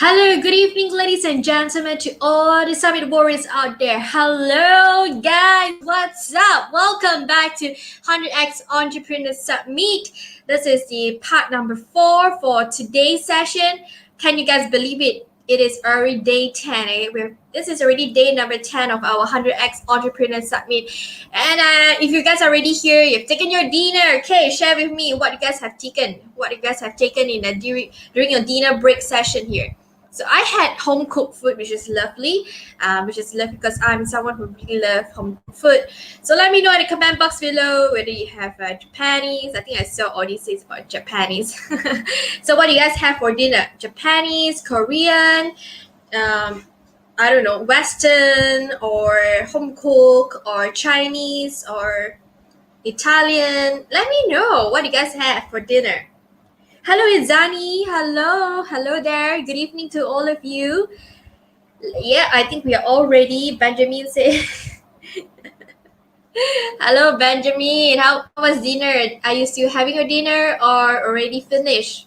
Hello, good evening, ladies and gentlemen, to all the Summit Warriors out there. Hello, guys, what's up? Welcome back to 100x Entrepreneur Summit. This is the part number 4 for today's session. Can you guys believe it? It is already day 10. This is already day number 10 of our 100x Entrepreneur Summit. And if you guys are already here, you've taken your dinner. Okay, share with me what you guys have taken. What you guys have taken in during your dinner break session here. So I had home cooked food, which is lovely. Because I'm someone who really loves home cooked food. So let me know in the comment box below whether you have Japanese. I think I saw all these things about Japanese. So what do you guys have for dinner? Japanese, Korean, I don't know, Western or home cooked or Chinese or Italian. Let me know what you guys have for dinner. Hello, Izani. Hello there. Good evening to all of you. Yeah, I think we are all ready. Benjamin said, hello, Benjamin. How was dinner? Are you still having your dinner or already finished?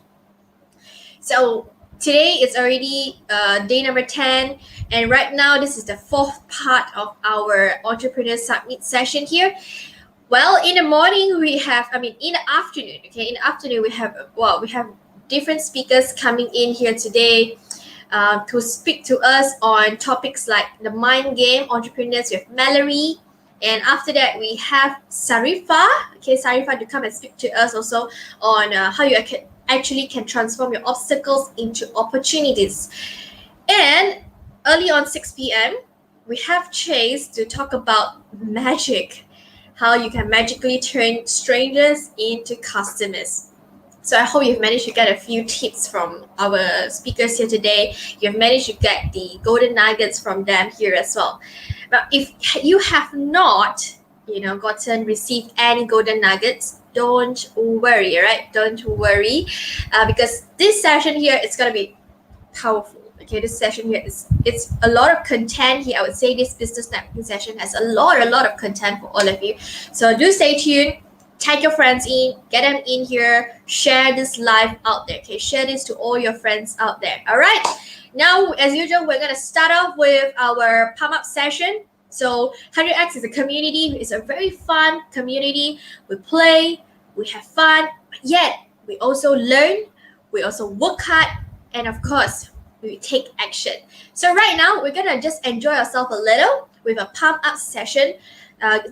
So today is already day number 10. And right now, this is the 4th part of our Entrepreneur Summit session here. Well, in the morning in the afternoon, we have different speakers coming in here today to speak to us on topics like the mind game, entrepreneurs with Mallory. And after that, we have Sarifa to come and speak to us also on how you can transform your obstacles into opportunities. And early on 6 p.m., we have Chase to talk about magic. How you can magically turn strangers into customers. So I hope you've managed to get a few tips from our speakers here today. You've managed to get the golden nuggets from them here as well. Now, if you have not, received any golden nuggets, don't worry, right? Don't worry, because this session here is going to be powerful. Okay, this session here it's a lot of content here. I would say this business networking session has a lot of content for all of you. So do stay tuned, tag your friends in, get them in here, share this live out there. Okay, share this to all your friends out there. All right. Now, as usual, we're gonna start off with our pump up session. So 100x is a community. It's a very fun community. We play, we have fun, but yet we also learn, we also work hard, and of course, we take action. So right now, we're gonna just enjoy ourselves a little with a pump up session.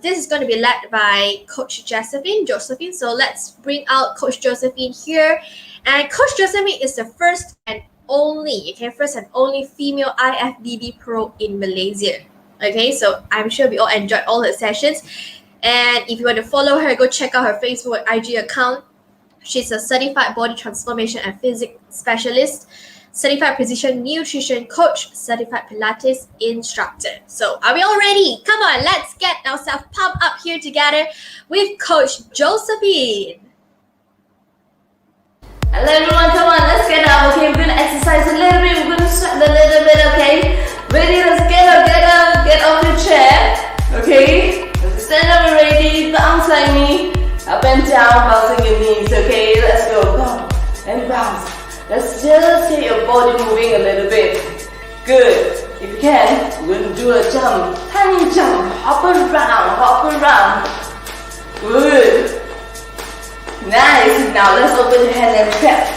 This is gonna be led by Coach Josephine. So let's bring out Coach Josephine here. And Coach Josephine is the first and only female IFBB pro in Malaysia. Okay, so I'm sure we all enjoyed all her sessions. And if you want to follow her, go check out her Facebook and IG account. She's a certified body transformation and physics specialist, certified precision nutrition coach, certified Pilates instructor. So are we all ready? Come on, let's get ourselves pumped up here together with Coach Josephine. Hello everyone, come on, let's get up. Okay, we're gonna exercise a little bit, we're gonna sweat a little bit, okay? Ready, let's get off your chair, okay? Let's stand up and ready, bounce like me, up and down, bouncing your knees, okay? Let's go, bounce and bounce. Let's just get your body moving a little bit. Good. If you can, we're going to do a jump. Tiny jump. Hop around. Good. Nice. Now let's open your hand and clap.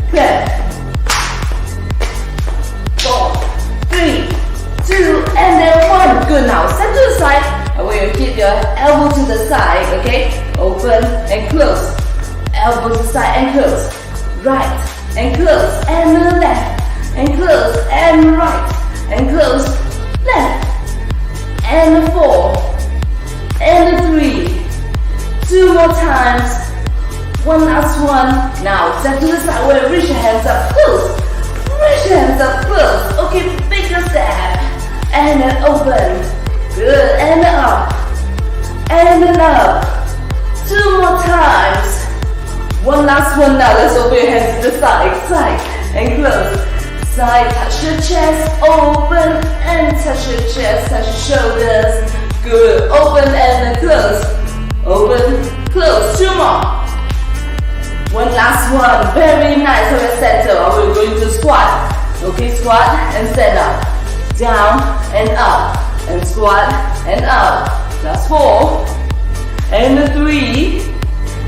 Clap. 4, 3, 2, and then 1. Good. Now step to the side. I want you to keep your elbow to the side, okay? Open and close. Elbow to side and close, right and close, and left and close, and right and close, left and 4 and 3. 2 more times. One last one. Now step to the side. Where reach your hands up close. Okay, bigger step, and then open. Good, and up, and then up. 2 more times. One last one now, let's open your hands to the side and close. Side, touch your chest, open and touch your chest, touch your shoulders. Good, open and then close. Open, close, 2 more. One last one. Very nice. So let's center. We're going to squat. Okay, squat and stand up. Down and up. And squat and up. Last 4. And a 3.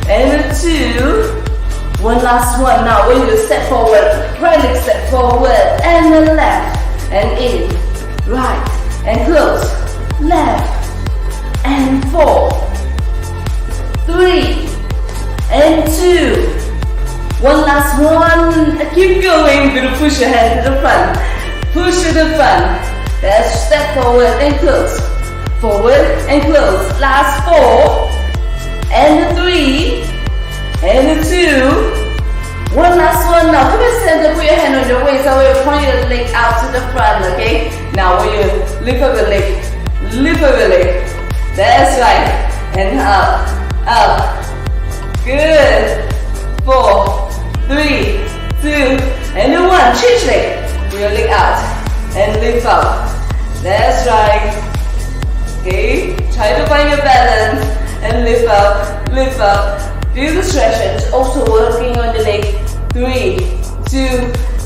And a 2. One last one. Now when you step forward, right leg step forward. And the left. And in. Right. And close. Left. And 4. 3. And 2. One last one. Keep going. You're going to push your hand to the front. Push to the front. That's step forward and close. Forward and close. Last 4. And a 3. And a 2. One last one. Now come and center. Put your hand on your waist. So you point your leg out to the front. Okay. Now when you lift up your leg. Lift up your leg. That's right. And up. Up. Good. 4, 3, 2, and then 1. Change leg. Put your leg out and lift up. That's right. Okay. Try to find your balance and lift up. Lift up. Do the stretches. Also working on the leg. 3, 2,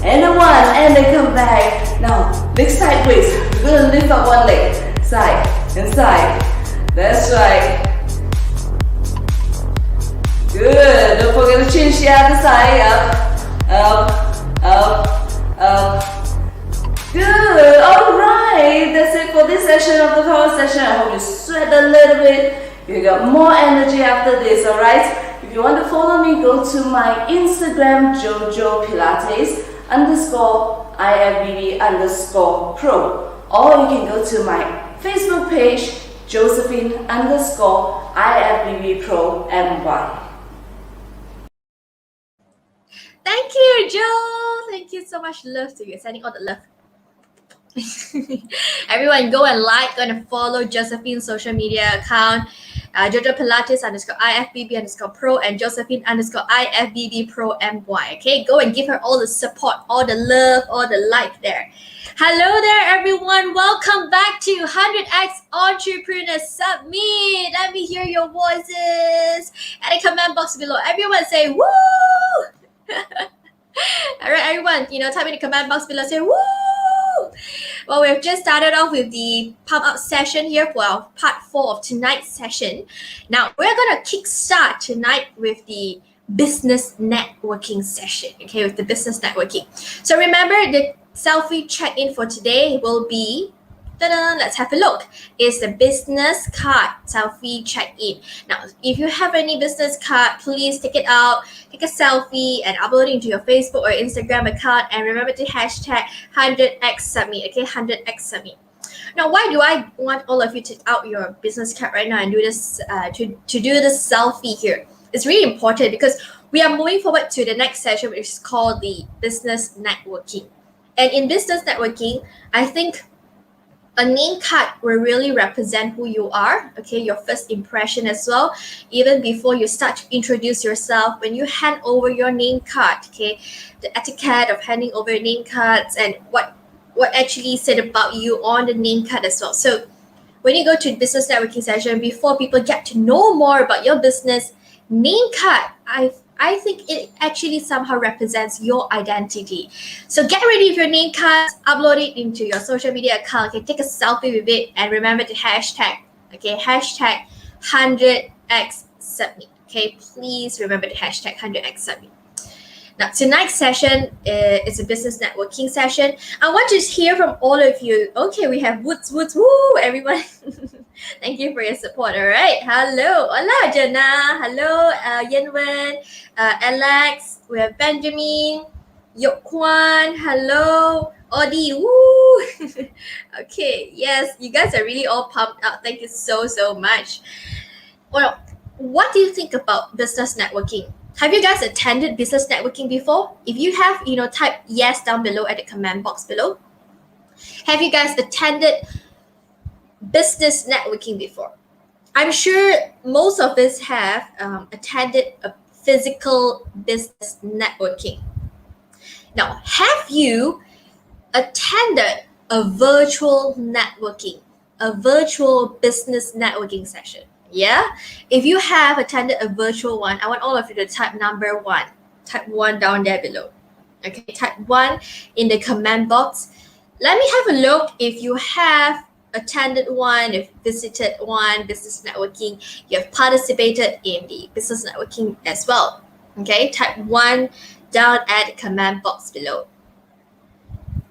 and then 1. And then come back. Now leg sideways. We're gonna lift up one leg. Side and side. That's right. Good. Don't forget to change the other side. Up. Good. Alright. That's it for this session of the power session. I hope you sweat a little bit. You got more energy after this, alright? If you want to follow me, go to my Instagram, Jojo Pilates _IFBB _pro. Or you can go to my Facebook page, Josephine _IFBB pro MY. Thank you, Joe. Thank you so much. Love to you. Sending all the love. Everyone, go and like, go and follow Josephine's social media account, Jojo Pilates _IFBB _pro and Josephine _IFBB pro MY. Okay, go and give her all the support, all the love, all the like there. Hello there, everyone. Welcome back to 100x Entrepreneur Summit. Let me hear your voices at the comment box below. Everyone say woo! All right, everyone, type in the comment box below, say woo! Well, we've just started off with the pump up session here for our part 4 of tonight's session. Now, we're going to kickstart tonight with the business networking session, okay, with the business networking. So remember, the selfie check-in for today will be, let's have a look. It's the business card selfie check-in. Now, if you have any business card, please take it out, take a selfie and upload it into your Facebook or Instagram account, and remember to hashtag 100x Summit, okay, 100x Summit. Now, why do I want all of you to take out your business card right now and do this, to do this selfie here? It's really important because we are moving forward to the next session, which is called the business networking. And in business networking, I think a name card will really represent who you are, okay, your first impression as well. Even before you start to introduce yourself, when you hand over your name card, okay, the etiquette of handing over your name cards and what actually said about you on the name card as well. So when you go to business networking session, before people get to know more about your business, name card, I think it actually somehow represents your identity. So get ready with your name cards, upload it into your social media account, okay, take a selfie with it, and remember to hashtag, okay, hashtag 100x Summit, okay, please remember to hashtag 100x Summit. Now, tonight's session is a business networking session. I want to hear from all of you. Okay, we have woods, woo, everyone. Thank you for your support, all right? Hello, hola, Jana. Hello, Yenwen, Alex. We have Benjamin, Yok Kwan. Hello, Odi, woo. Okay, yes, you guys are really all pumped up. Thank you so much. Well, what do you think about business networking? Have you guys attended business networking before? If you have, type yes down below at the comment box below. Have you guys attended business networking before? I'm sure most of us have attended a physical business networking. Now, have you attended a virtual networking, a virtual business networking session? Yeah. If you have attended a virtual one, I want all of you to type number 1. Type 1 down there below. Okay, type 1 in the comment box. Let me have a look if you have attended one, if visited one, business networking, you have participated in the business networking as well. Okay, type 1 down at the comment box below.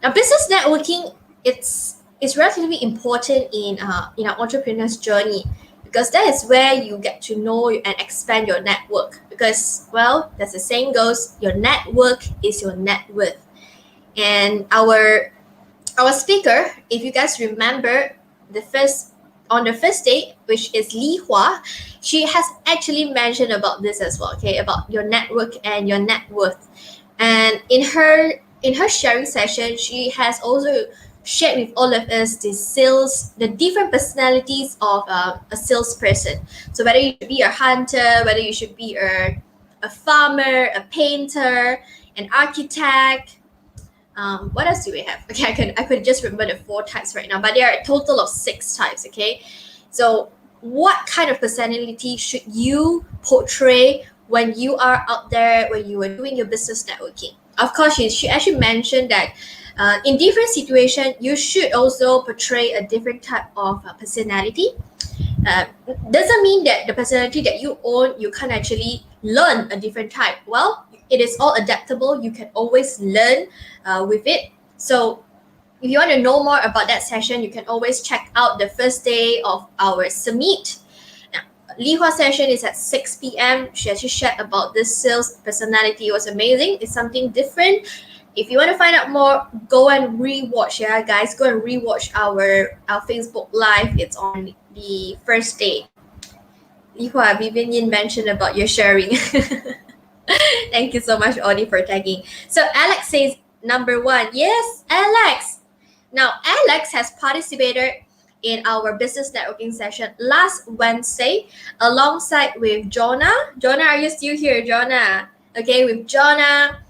Now, business networking, it's relatively important in our entrepreneur's journey, because that is where you get to know and expand your network. Because, well, as the saying goes, your network is your net worth. And our speaker, if you guys remember, on the first day, which is Li Hua, she has actually mentioned about this as well. Okay, about your network and your net worth. And in her sharing session, she has also shared with all of us the different personalities of a salesperson. So whether you should be a hunter, whether you should be a farmer, a painter, an architect. What else do we have? Okay, I could just remember the 4 types right now, but there are a total of 6 types. Okay, so what kind of personality should you portray when you are out there, when you are doing your business networking? Of course, she actually mentioned that in different situations, you should also portray a different type of personality. Doesn't mean that the personality that you own, you can't actually learn a different type. Well, it is all adaptable. You can always learn with it. So if you want to know more about that session, you can always check out the first day of our summit. Now, Li Hua session is at 6 p.m. She actually shared about this sales personality. It was amazing. It's something different. If you want to find out more, go and rewatch. Yeah, guys, go and rewatch our Facebook Live. It's on the first day. Li Hua, Vivian Yin mentioned about your sharing. Thank you so much, Audie, for tagging. So Alex says number 1. Yes, Alex. Now, Alex has participated in our business networking session last Wednesday alongside with Jonah. Jonah, are you still here, Jonah? Okay, with Jonah,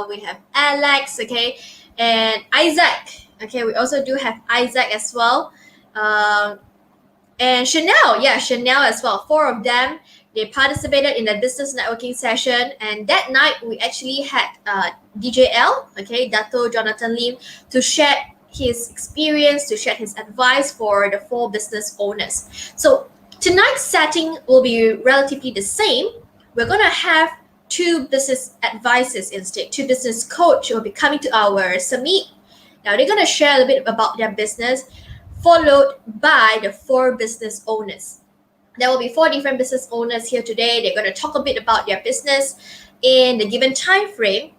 we have Alex, okay, and Isaac. Okay, we also do have Isaac as well. And Chanel, Chanel as well. 4 of them, they participated in the business networking session. And that night, we actually had DJL, okay, Dato Jonathan Lim, to share his experience, to share his advice for the 4 business owners. So tonight's setting will be relatively the same. We're going to have 2 business advisors instead. 2 business coach will be coming to our summit. Now, they're going to share a little bit about their business, followed by the 4 business owners. There will be 4 different business owners here today. They're going to talk a bit about their business in the given time frame.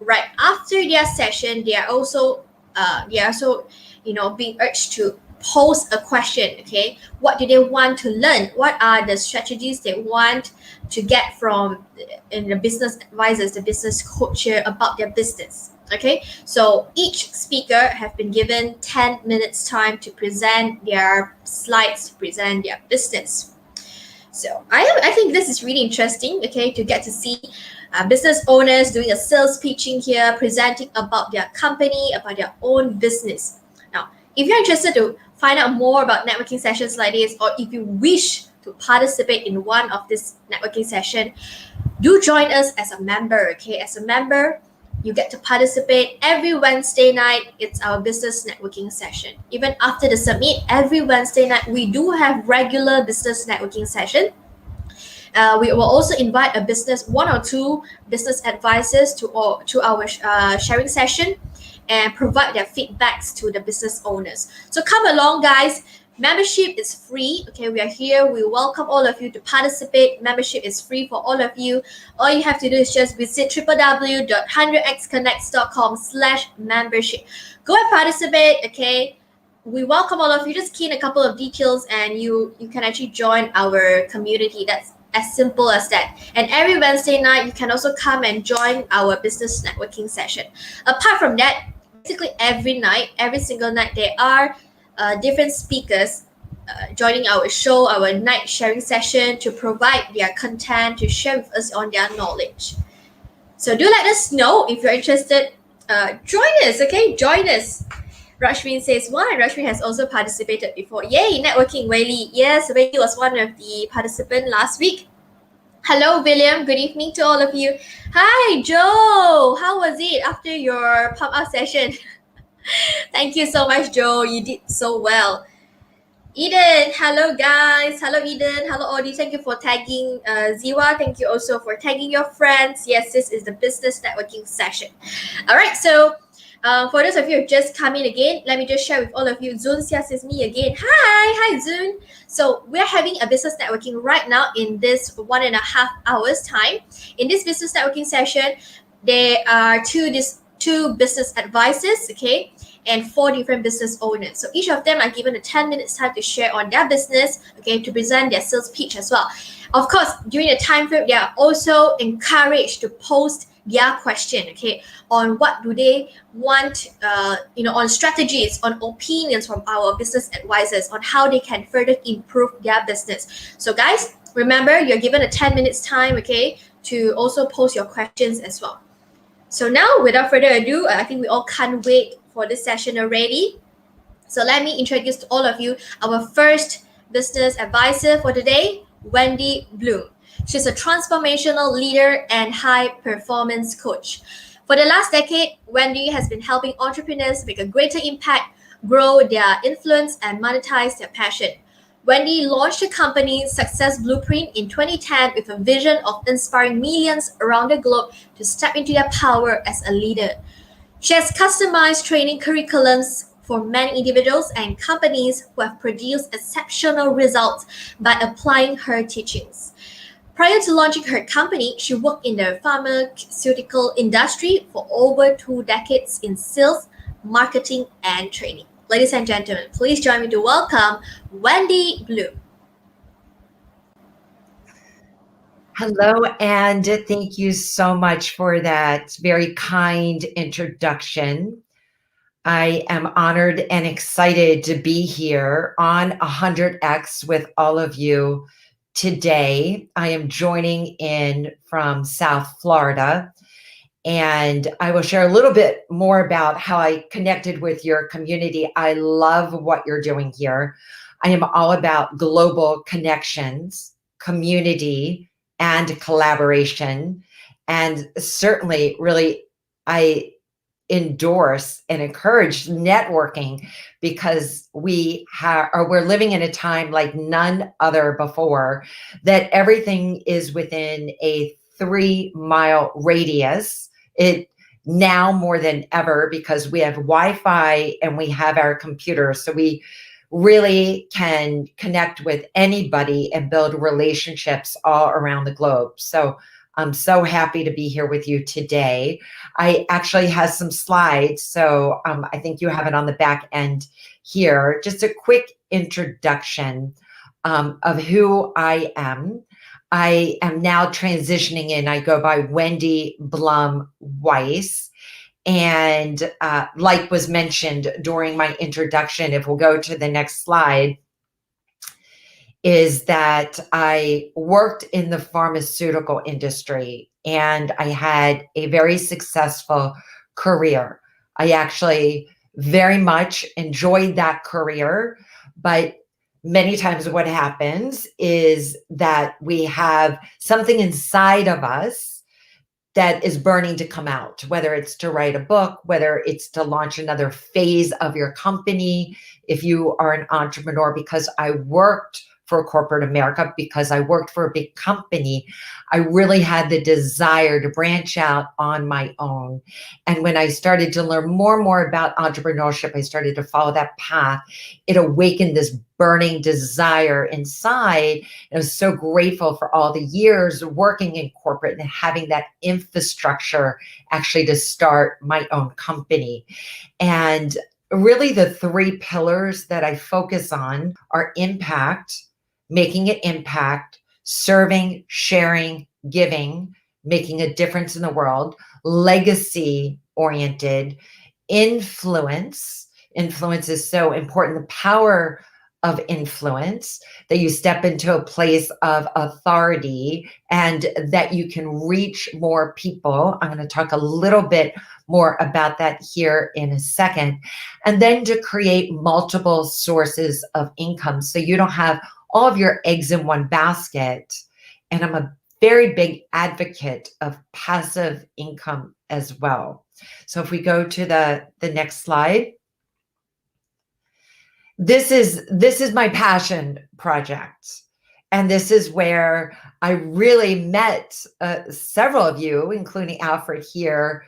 Right after their session, they are also being urged to pose a question. Okay, what do they want to learn? What are the strategies they want to get from the business advisors, the business coach here about their business? Okay, so each speaker have been given 10 minutes time to present their slides, to present their business. So I think this is really interesting, okay, to get to see business owners doing a sales pitching here, presenting about their company, about their own business. Now, if you're interested to find out more about networking sessions like this, or if you wish to participate in one of this networking session, do join us as a member, okay? As a member, you get to participate every Wednesday night. It's our business networking session. Even after the summit, every Wednesday night, we do have regular business networking session. We will also invite 1 or 2 business advisors to our sharing session and provide their feedbacks to the business owners. So come along, guys. Membership is free. Okay, we are here. We welcome all of you to participate. Membership is free for all of you. All you have to do is just visit www.100xconnects.com/membership. Go and participate. Okay, we welcome all of you. Just key in a couple of details, and you can actually join our community. That's as simple as that. And every Wednesday night, you can also come and join our business networking session. Apart from that, basically every single night, there are different speakers joining our show, our night sharing session, to provide their content, to share with us on their knowledge. So do let us know if you're interested. Join us, okay? Join us. Rashmin says, one, Rashmin has also participated before. Yay, networking, Weili. Yes, Weili was one of the participants last week. Hello, William. Good evening to all of you. Hi, Joe. How was it after your pop-up session? Thank you so much, Joe. You did so well. Eden, hello guys. Hello Eden. Hello Audie. Thank you for tagging Ziwa. Thank you also for tagging your friends. Yes, this is the business networking session. All right, so for those of you who just come in again, let me just share with all of you. Zun Sias is me again. Hi Zun. So we're having a business networking right now in this 1.5 hours time. In this business networking session, there are two business advisors, okay, and 4 different business owners. So each of them are given a 10 minutes time to share on their business, okay, to present their sales pitch as well. Of course, during the time frame, they are also encouraged to post their question, okay, on what do they want, on strategies, on opinions from our business advisors on how they can further improve their business. So guys, remember, you're given a 10 minutes time, okay, to also post your questions as well. So now, without further ado, I think we all can't wait for this session already. So let me introduce to all of you our first business advisor for today, Wendi Blum. She's a transformational leader and high performance coach. For the last decade, Wendi has been helping entrepreneurs make a greater impact, grow their influence, and monetize their passion. Wendi launched the company Success Blueprint in 2010 with a vision of inspiring millions around the globe to step into their power as a leader. She has customized training curriculums for many individuals and companies who have produced exceptional results by applying her teachings. Prior to launching her company, she worked in the pharmaceutical industry for over 2 decades in sales, marketing, and training. Ladies and gentlemen, please join me to welcome Wendi Blum. Hello, and thank you so much for that very kind introduction. I am honored and excited to be here on 100X with all of you today. I am joining in from South Florida, and I will share a little bit more about how I connected with your community. I love what you're doing here. I am all about global connections, community, and collaboration. And certainly, really, I endorse and encourage networking because we're living in a time like none other before, that everything is within a 3-mile radius. It now more than ever, because we have Wi-Fi and we have our computers, so we really can connect with anybody and build relationships all around the globe. So I'm so happy to be here with you today. I actually have some slides, so I think you have it on the back end here. Just a quick introduction of who I am. I am now transitioning in. I go by Wendi Blum Weiss. And like was mentioned during my introduction, if we'll go to the next slide, is that I worked in the pharmaceutical industry and I had a very successful career. I actually very much enjoyed that career, but many times what happens is that we have something inside of us that is burning to come out, whether it's to write a book, whether it's to launch another phase of your company. If you are an entrepreneur, because I worked for corporate America, because I worked for a big company, I really had the desire to branch out on my own. And when I started to learn more and more about entrepreneurship, I started to follow that path. It awakened this burning desire inside. And I was so grateful for all the years working in corporate and having that infrastructure actually to start my own company. And really the 3 pillars that I focus on are impact, making an impact, serving, sharing, giving, making a difference in the world, legacy oriented, influence. Influence is so important. The power of influence, that you step into a place of authority and that you can reach more people. I'm going to talk a little bit more about that here in a second. And then to create multiple sources of income so you don't have all of your eggs in one basket. And I'm a very big advocate of passive income as well. So if we go to the next slide. This is my passion project. And this is where I really met several of you, including Alfred here,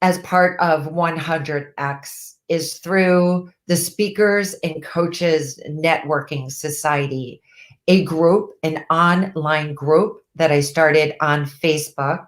as part of 100X, is through the Speakers and Coaches Networking Society, a group, an online group that I started on Facebook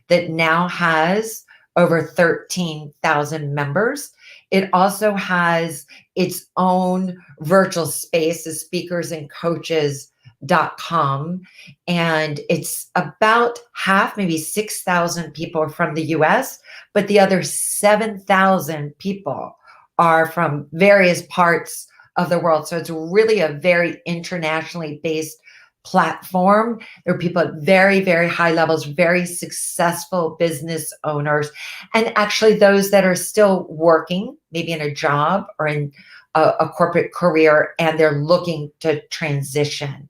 that now has over 13,000 members. It also has its own virtual space, the speakersandcoaches.com. And it's about half, maybe 6,000 people are from the US, but the other 7,000 people are from various parts of the world. So it's really a very internationally based platform. There are people at very, very high levels, very successful business owners, and actually those that are still working, maybe in a job or in a corporate career, and they're looking to transition.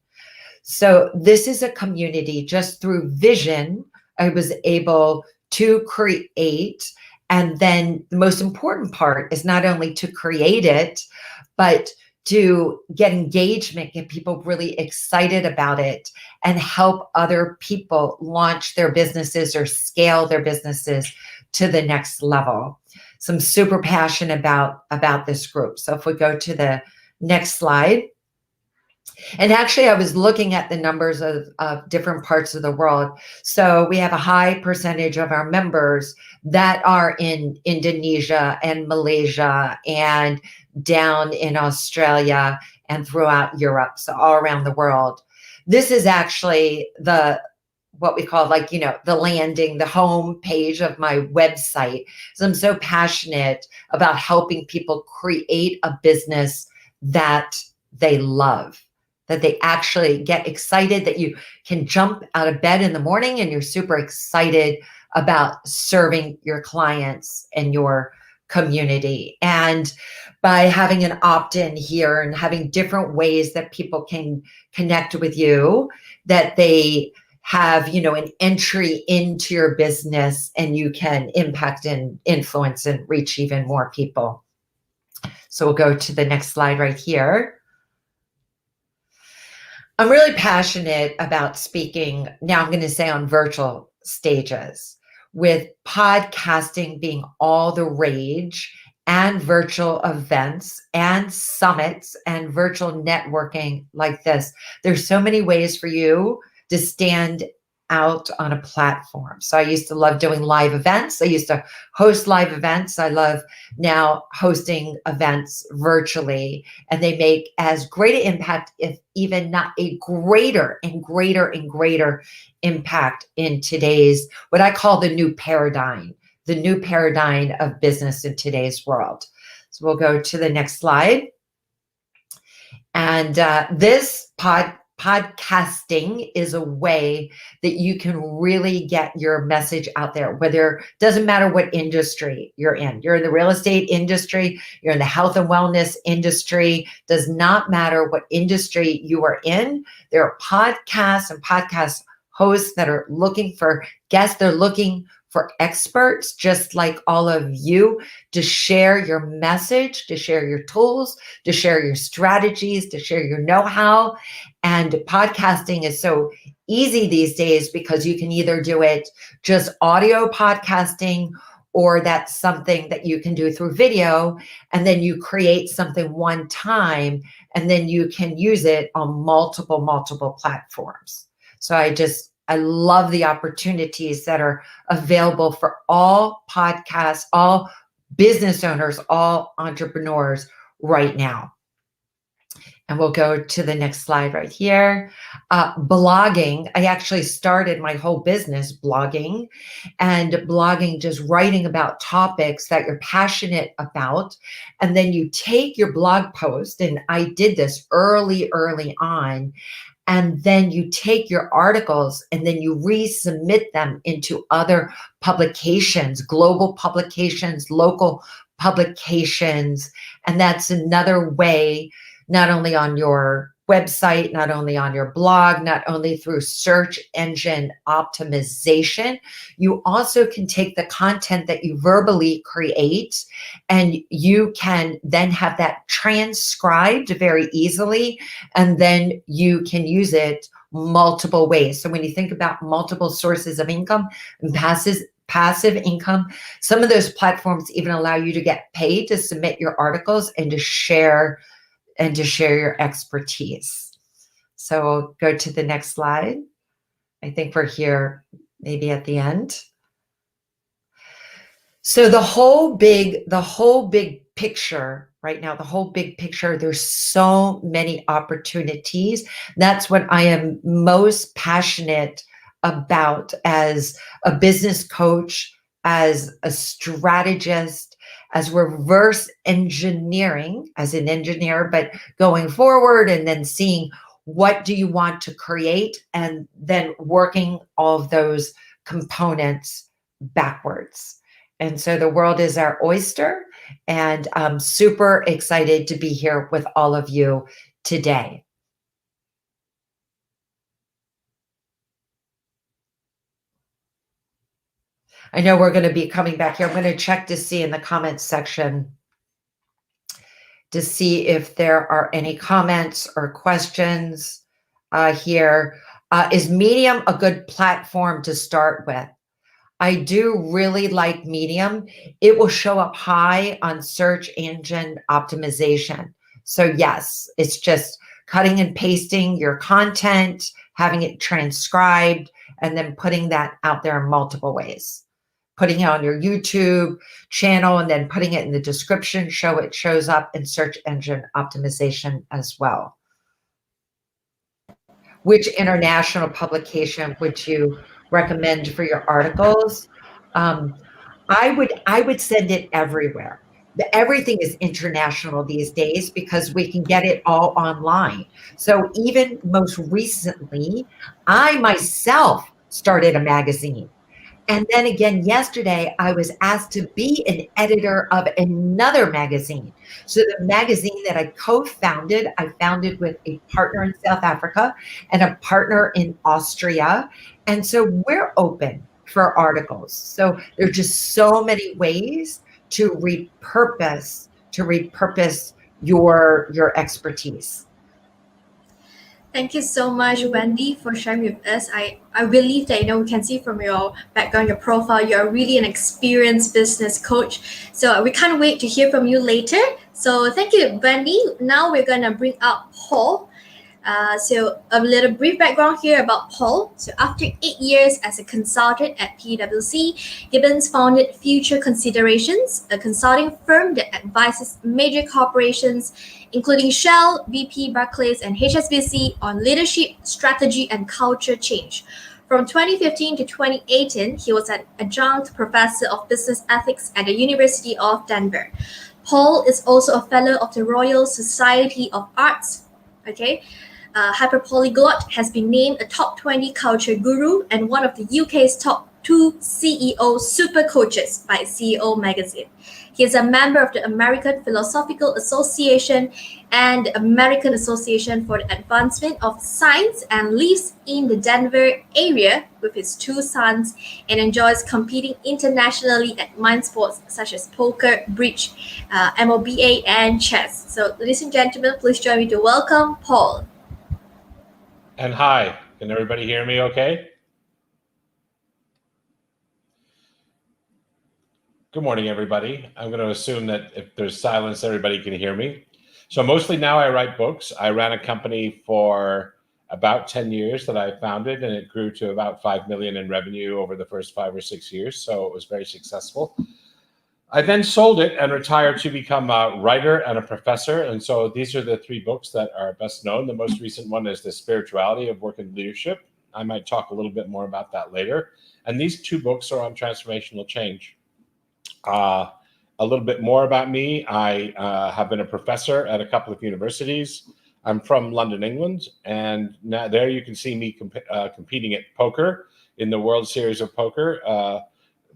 So this is a community. Just through vision, I was able to create. And then the most important part is not only to create it, but to get engagement, get people really excited about it, and help other people launch their businesses or scale their businesses to the next level. So I'm super passionate about this group. So if we go to the next slide. And actually, I was looking at the numbers of different parts of the world. So we have a high percentage of our members that are in Indonesia and Malaysia and down in Australia and throughout Europe, so all around the world. This is actually what we call the landing, the home page of my website. So I'm so passionate about helping people create a business that they love, that they actually get excited, that you can jump out of bed in the morning and you're super excited about serving your clients and your community. And by having an opt-in here and having different ways that people can connect with you, that they have, an entry into your business and you can impact and influence and reach even more people. So we'll go to the next slide right here. I'm really passionate about speaking, now I'm going to say, on virtual stages, with podcasting being all the rage, and virtual events and summits and virtual networking like this. There's so many ways for you to stand out on a platform. So I used to love doing live events. I used to host live events. I love now hosting events virtually, and they make as great an impact, if even not a greater and greater and greater impact in today's, what I call the new paradigm of business in today's world. So we'll go to the next slide. And this podcasting is a way that you can really get your message out there, whether, doesn't matter what industry you're in. You're in the real estate industry, you're in the health and wellness industry, does not matter what industry you are in. There are podcasts and podcast hosts that are looking for guests. They're looking for experts just like all of you to share your message, to share your tools, to share your strategies, to share your know-how. And podcasting is so easy these days because you can either do it just audio podcasting, or that's something that you can do through video, and then you create something one time and then you can use it on multiple platforms. So I love the opportunities that are available for all podcasts, all business owners, all entrepreneurs right now. And we'll go to the next slide right here. Blogging. I actually started my whole business blogging, and blogging, just writing about topics that you're passionate about. And then you take your blog post, and I did this early on, and then you take your articles and then you resubmit them into other publications, global publications, local publications. And that's another way, not only on your website, not only on your blog, not only through search engine optimization, you also can take the content that you verbally create and you can then have that transcribed very easily, and then you can use it multiple ways. So when you think about multiple sources of income and passive income, some of those platforms even allow you to get paid to submit your articles and to share your expertise. So we'll go to the next slide. I think we're here maybe at the end. So the whole big picture right now, the whole big picture, there's so many opportunities. That's what I am most passionate about as a business coach, as a strategist, as reverse engineering, as an engineer, but going forward and then seeing what do you want to create and then working all of those components backwards. And so the world is our oyster, and I'm super excited to be here with all of you today. I know we're going to be coming back here. I'm going to check to see in the comments section to see if there are any comments or questions here. Is Medium a good platform to start with? I do really like Medium. It will show up high on search engine optimization. So yes, it's just cutting and pasting your content, having it transcribed, and then putting that out there in multiple ways. Putting it on your YouTube channel and then putting it in the description, it shows up in search engine optimization as well. Which international publication would you recommend for your articles? I would send it everywhere. Everything is international these days because we can get it all online. So even most recently, I myself started a magazine. And then again, yesterday, I was asked to be an editor of another magazine. So the magazine that I co-founded, I founded with a partner in South Africa and a partner in Austria. And so we're open for articles. So there's just so many ways to repurpose your expertise. Thank you so much, Wendy, for sharing with us. I believe that, we can see from your background, your profile, you're really an experienced business coach. So we can't wait to hear from you later. So thank you, Wendy. Now we're going to bring up Paul. So a little brief background here about Paul. So after 8 years as a consultant at PwC, Gibbons founded Future Considerations, a consulting firm that advises major corporations, including Shell, BP, Barclays, and HSBC on leadership, strategy, and culture change. From 2015 to 2018, he was an adjunct professor of business ethics at the University of Denver. Paul is also a fellow of the Royal Society of Arts. Hyperpolyglot has been named a top 20 culture guru and one of the UK's top 2 CEO super coaches by CEO magazine. He is a member of the American Philosophical Association and the American Association for the Advancement of Science, and lives in the Denver area with his 2 sons and enjoys competing internationally at mind sports such as poker, bridge, MOBA, and chess. So, ladies and gentlemen, please join me to welcome Paul. And hi, can everybody hear me okay? Good morning, everybody. I'm going to assume that if there's silence, everybody can hear me. So mostly now I write books. I ran a company for about 10 years that I founded, and it grew to about 5 million in revenue over the first 5 or 6 years. So it was very successful. I then sold it and retired to become a writer and a professor. And so these are the 3 books that are best known. The most recent one is The Spirituality of Work and Leadership. I might talk a little bit more about that later. And these 2 books are on transformational change. A little bit more about me. I have been a professor at a couple of universities. I'm from London, England, and now there you can see me competing at poker in the World Series of Poker.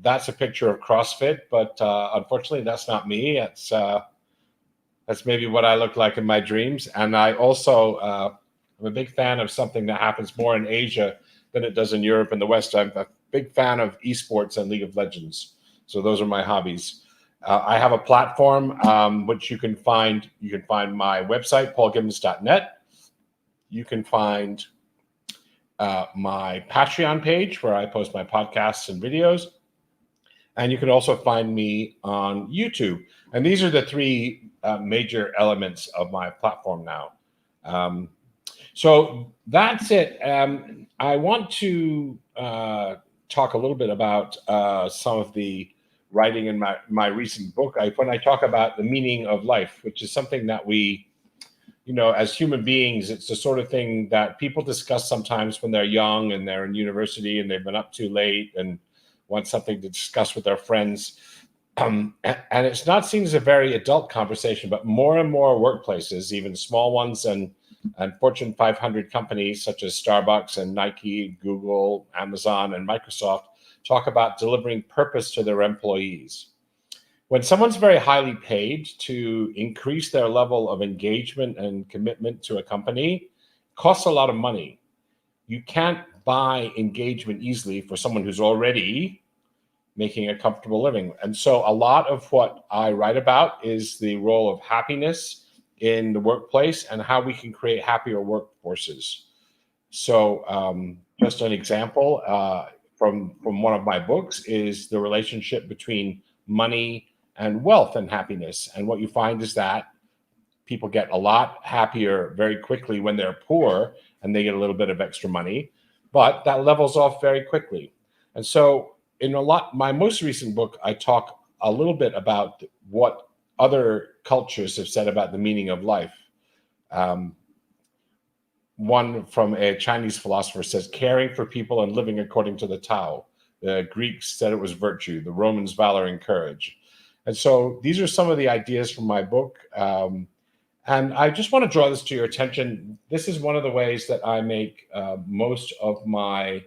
That's a picture of CrossFit, but unfortunately, that's not me. That's maybe what I look like in my dreams. And I also I'm a big fan of something that happens more in Asia than it does in Europe and the West. I'm a big fan of esports and League of Legends. So those are my hobbies. I have a platform which you can find. You can find my website, paulgibbons.net. You can find my Patreon page where I post my podcasts and videos. And you can also find me on YouTube. And these are the three major elements of my platform now. So that's it. I want to talk a little bit about some of the writing in my recent book. When I talk about the meaning of life, which is something that we, as human beings, it's the sort of thing that people discuss sometimes when they're young and they're in university and they've been up too late and want something to discuss with their friends. And it's not seen as a very adult conversation, but more and more workplaces, even small ones and Fortune 500 companies such as Starbucks and Nike, Google, Amazon, and Microsoft talk about delivering purpose to their employees. When someone's very highly paid, to increase their level of engagement and commitment to a company, it costs a lot of money. You can't buy engagement easily for someone who's already making a comfortable living. And so a lot of what I write about is the role of happiness in the workplace and how we can create happier workforces. So just an example from one of my books is the relationship between money and wealth and happiness. And what you find is that people get a lot happier very quickly when they're poor and they get a little bit of extra money, but that levels off very quickly. And so my most recent book, I talk a little bit about what other cultures have said about the meaning of life. One from a Chinese philosopher says, caring for people and living according to the Tao. The Greeks said it was virtue, the Romans, valor and courage. And so these are some of the ideas from my book. And I just want to draw this to your attention. This is one of the ways that I make most of my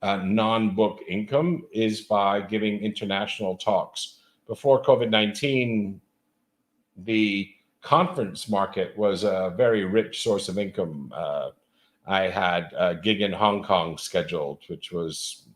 non-book income is by giving international talks. Before COVID-19, the conference market was a very rich source of income. I had a gig in Hong Kong scheduled, which was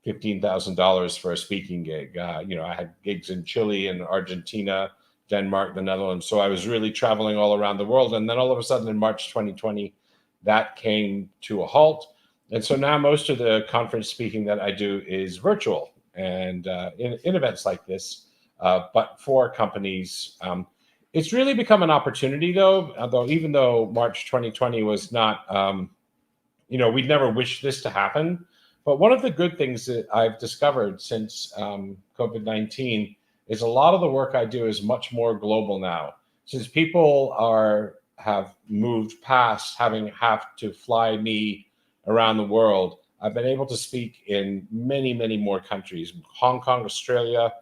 $15,000 for a speaking gig. I had gigs in Chile and Argentina, Denmark, the Netherlands. So I was really traveling all around the world. And then all of a sudden in March 2020, that came to a halt. And so now most of the conference speaking that I do is virtual and in events like this, but for companies. It's really become an opportunity, though, even though March 2020 was not, we'd never wished this to happen. But one of the good things that I've discovered since COVID-19 is a lot of the work I do is much more global now. Since people have moved past have to fly me around the world, I've been able to speak in many, many more countries: Hong Kong, Australia,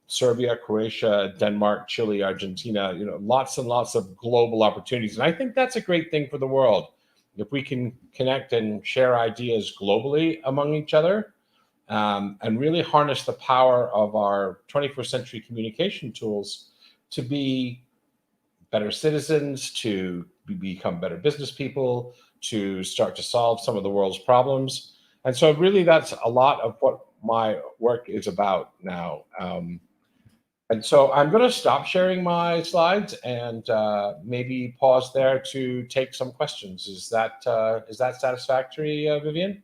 Serbia, Croatia, Denmark, Chile, Argentina, lots and lots of global opportunities. And I think that's a great thing for the world. If we can connect and share ideas globally among each other and really harness the power of our 21st century communication tools to be better citizens, to become better business people, to start to solve some of the world's problems. And so really that's a lot of what my work is about now. And so I'm going to stop sharing my slides and maybe pause there to take some questions. Is that satisfactory, Vivian?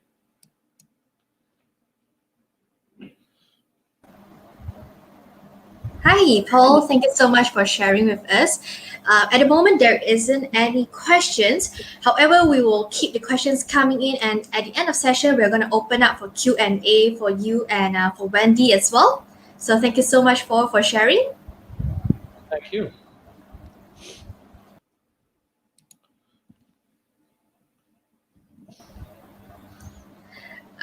Hi, Paul. Thank you so much for sharing with us. At the moment, there isn't any questions. However, we will keep the questions coming in, and at the end of session, we're going to open up for Q&A for you and for Wendi as well. So thank you so much for sharing. Thank you.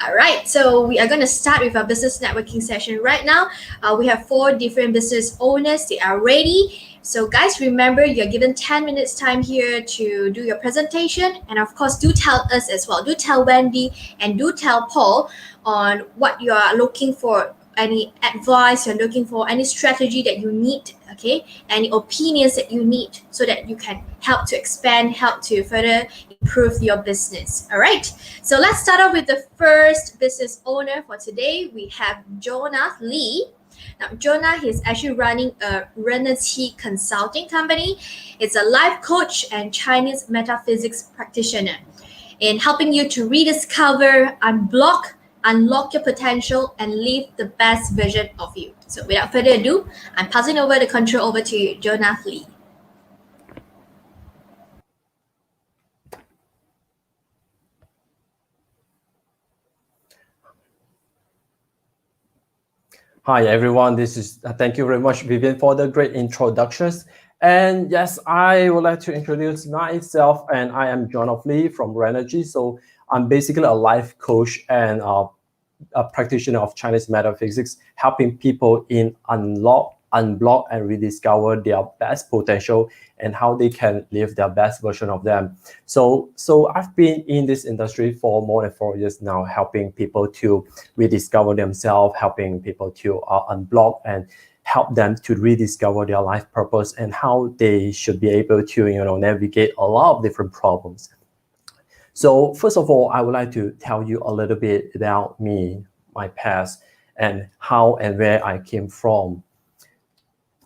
All right, so we are going to start with our business networking session right now. We have 4 different business owners. They are ready. So guys, remember you're given 10 minutes time here to do your presentation. And of course, do tell us as well. Do tell Wendy and do tell Paul on what you are looking for, any advice you're looking for, any strategy that you need, okay? Any opinions that you need so that you can help to expand, help to further improve your business. All right, so let's start off with the first business owner for today. We have Jonah Lee. Now, Jonah is actually running a Renity consulting company. It's a life coach and Chinese metaphysics practitioner in helping you to rediscover, unlock your potential, and live the best version of you. So without further ado, I'm passing over the control over to Jonah Lee. Hi everyone, this is thank you very much, Vivian, for the great introductions. And yes, I would like to introduce myself, and I am John of Lee from Renergy. So I'm basically a life coach and a practitioner of Chinese metaphysics, helping people in unlock, unblock, and rediscover their best potential and how they can live their best version of them. So I've been in this industry for more than 4 years now, helping people to rediscover themselves, helping people to unblock and help them to rediscover their life purpose and how they should be able to navigate a lot of different problems. So first of all, I would like to tell you a little bit about me, my past, and how and where I came from.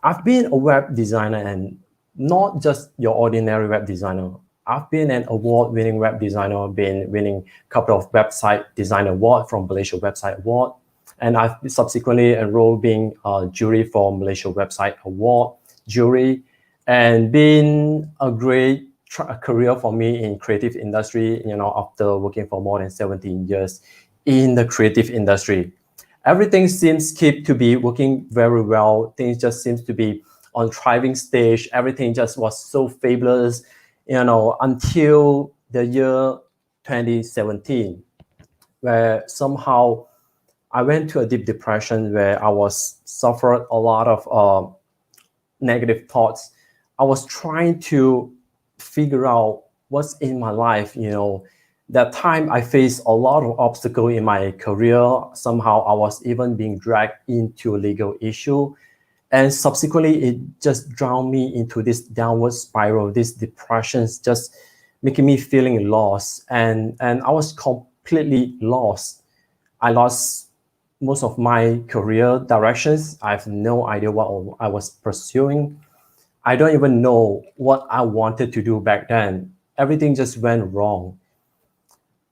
I've been a web designer, and not just your ordinary web designer. I've been an award-winning web designer, been winning a couple of website design awards from Malaysia Website Award, and I've subsequently enrolled being a jury for Malaysia Website Award jury, and been a great career for me in creative industry, after working for more than 17 years in the creative industry. Everything seems keep to be working very well. Things just seems to be on thriving stage. Everything just was so fabulous, until the year 2017, where somehow I went to a deep depression where I was suffered a lot of negative thoughts. I was trying to figure out what's in my life. That time I faced a lot of obstacles in my career. Somehow I was even being dragged into a legal issue. And subsequently, it just drowned me into this downward spiral, this depressions, just making me feeling lost. And I was completely lost. I lost most of my career directions. I have no idea what I was pursuing. I don't even know what I wanted to do back then. Everything just went wrong.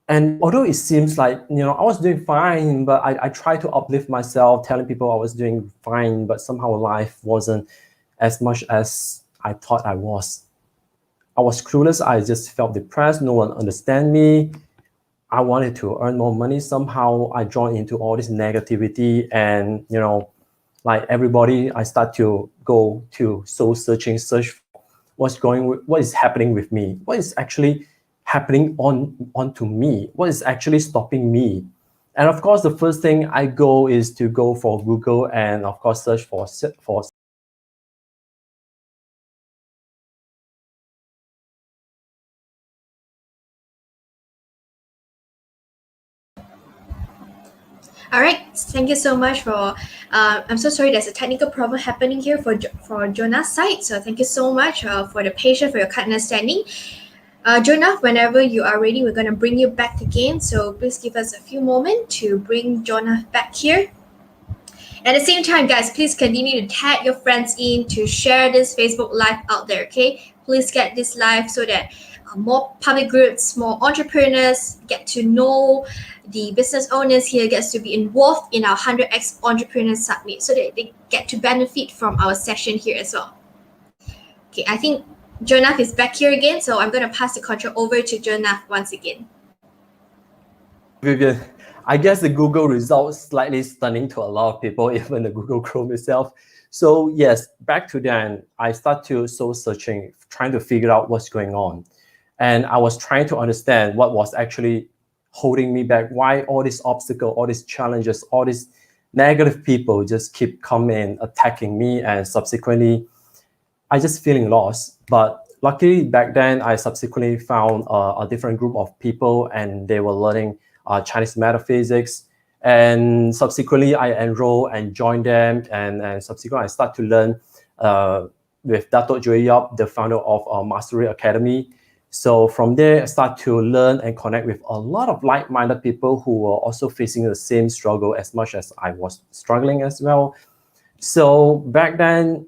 And although it seems like, I was doing fine, but I tried to uplift myself, telling people I was doing fine, but somehow life wasn't as much as I thought I was. I was clueless. I just felt depressed. No one understand me. I wanted to earn more money. Somehow I joined into all this negativity, and, like everybody, I start to go to soul searching, search for what is happening with me, what is actually happening onto me, what is actually stopping me. And of course, the first thing I go is to go for Google and of course search for. All right, thank you so much for. I'm so sorry, there's a technical problem happening here for Jonah's side. So thank you so much for the patience, for your kind understanding. Jonah, whenever you are ready, we're going to bring you back again. So please give us a few moments to bring Jonah back here. At the same time, guys, please continue to tag your friends in to share this Facebook Live out there, okay? Please get this live so that more public groups, more entrepreneurs get to know the business owners here, gets to be involved in our 100X Entrepreneur Summit so that they get to benefit from our session here as well. Okay, I think Jonah is back here again, so I'm going to pass the control over to Jonah once again. Vivian, I guess the Google results slightly stunning to a lot of people, even the Google Chrome itself. So yes, back to then, I start to soul searching, trying to figure out what's going on. And I was trying to understand what was actually holding me back? Why all these obstacles, all these challenges, all these negative people just keep coming, attacking me, and subsequently, I just feeling lost. But luckily back then, I subsequently found a different group of people, and they were learning Chinese metaphysics. And subsequently, I enrolled and joined them, and subsequently, I start to learn with Dato Joy Yap, the founder of Mastery Academy. So from there, I start to learn and connect with a lot of like-minded people who were also facing the same struggle as much as I was struggling as well. So back then,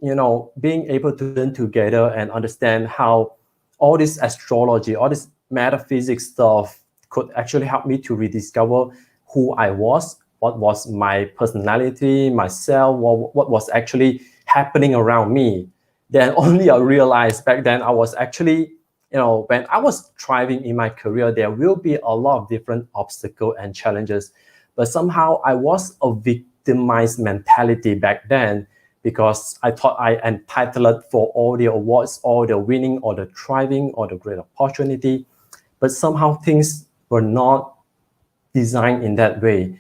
being able to learn together and understand how all this astrology, all this metaphysics stuff could actually help me to rediscover who I was, what was my personality, myself, what was actually happening around me. Then only I realized back then I was actually, when I was thriving in my career, there will be a lot of different obstacles and challenges. But somehow I was a victimized mentality back then, because I thought I entitled for all the awards, all the winning, or the thriving, or the great opportunity. But somehow things were not designed in that way.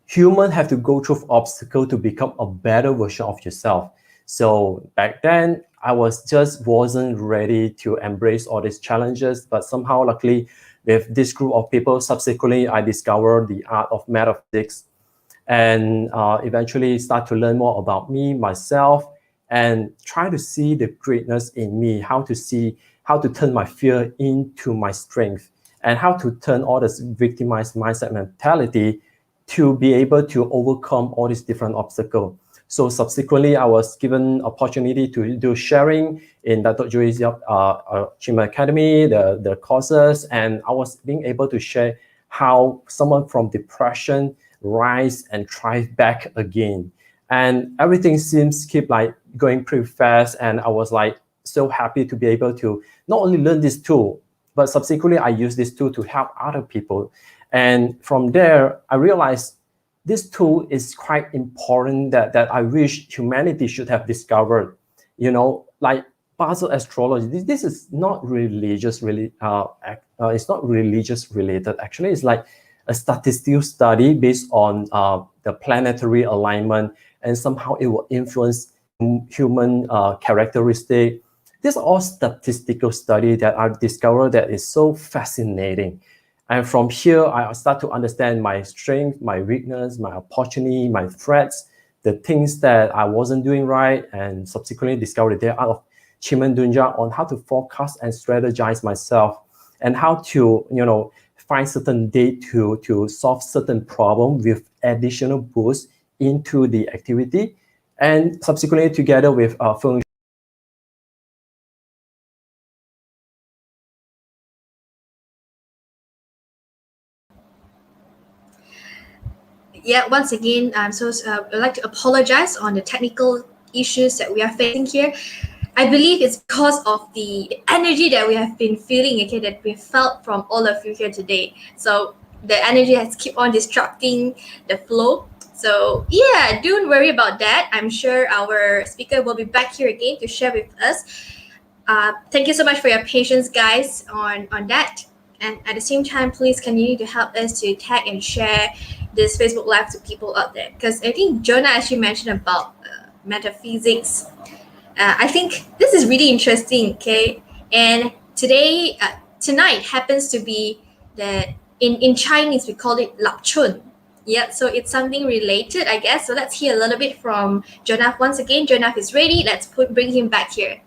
Humans have to go through obstacles to become a better version of yourself. So back then, I wasn't ready to embrace all these challenges. But somehow, luckily, with this group of people, subsequently, I discovered the art of metaphysics, and eventually start to learn more about me, myself, and try to see the greatness in me, how to turn my fear into my strength, and how to turn all this victimized mindset mentality to be able to overcome all these different obstacles. So subsequently, I was given opportunity to do sharing in Dato Joy's Achievement Academy, the courses, and I was being able to share how someone from depression rise and thrive back again. And everything seems keep like going pretty fast, and I was like so happy to be able to not only learn this tool, but subsequently I use this tool to help other people. And from there, I realized this tool is quite important that I wish humanity should have discovered. Like Basel astrology, this is not religious, it's not religious related. Actually, it's like a statistical study based on the planetary alignment, and somehow it will influence human characteristic. These are all statistical study that I discovered that is so fascinating. And from here, I start to understand my strength, my weakness, my opportunity, my threats, the things that I wasn't doing right, and subsequently discovered the art of Chiman Dunja on how to forecast and strategize myself, and how to, find certain date to solve certain problem with additional boost into the activity. And subsequently, together with Feng. Yeah, once again, I'd like to apologize on the technical issues that we are facing here. I believe it's because of the energy that we have been feeling, okay, that we felt from all of you here today. So the energy has keep on disrupting the flow. So yeah, don't worry about that. I'm sure our speaker will be back here again to share with us. Thank you so much for your patience, guys, on that. And at the same time, please continue to help us to tag and share this Facebook Live to people out there. Because I think Jonah actually mentioned about metaphysics. I think this is really interesting, okay? And tonight happens to be in Chinese, we call it Lap Chun. Yeah, so it's something related, I guess. So let's hear a little bit from Jonah once again. Jonah is ready. Let's bring him back here.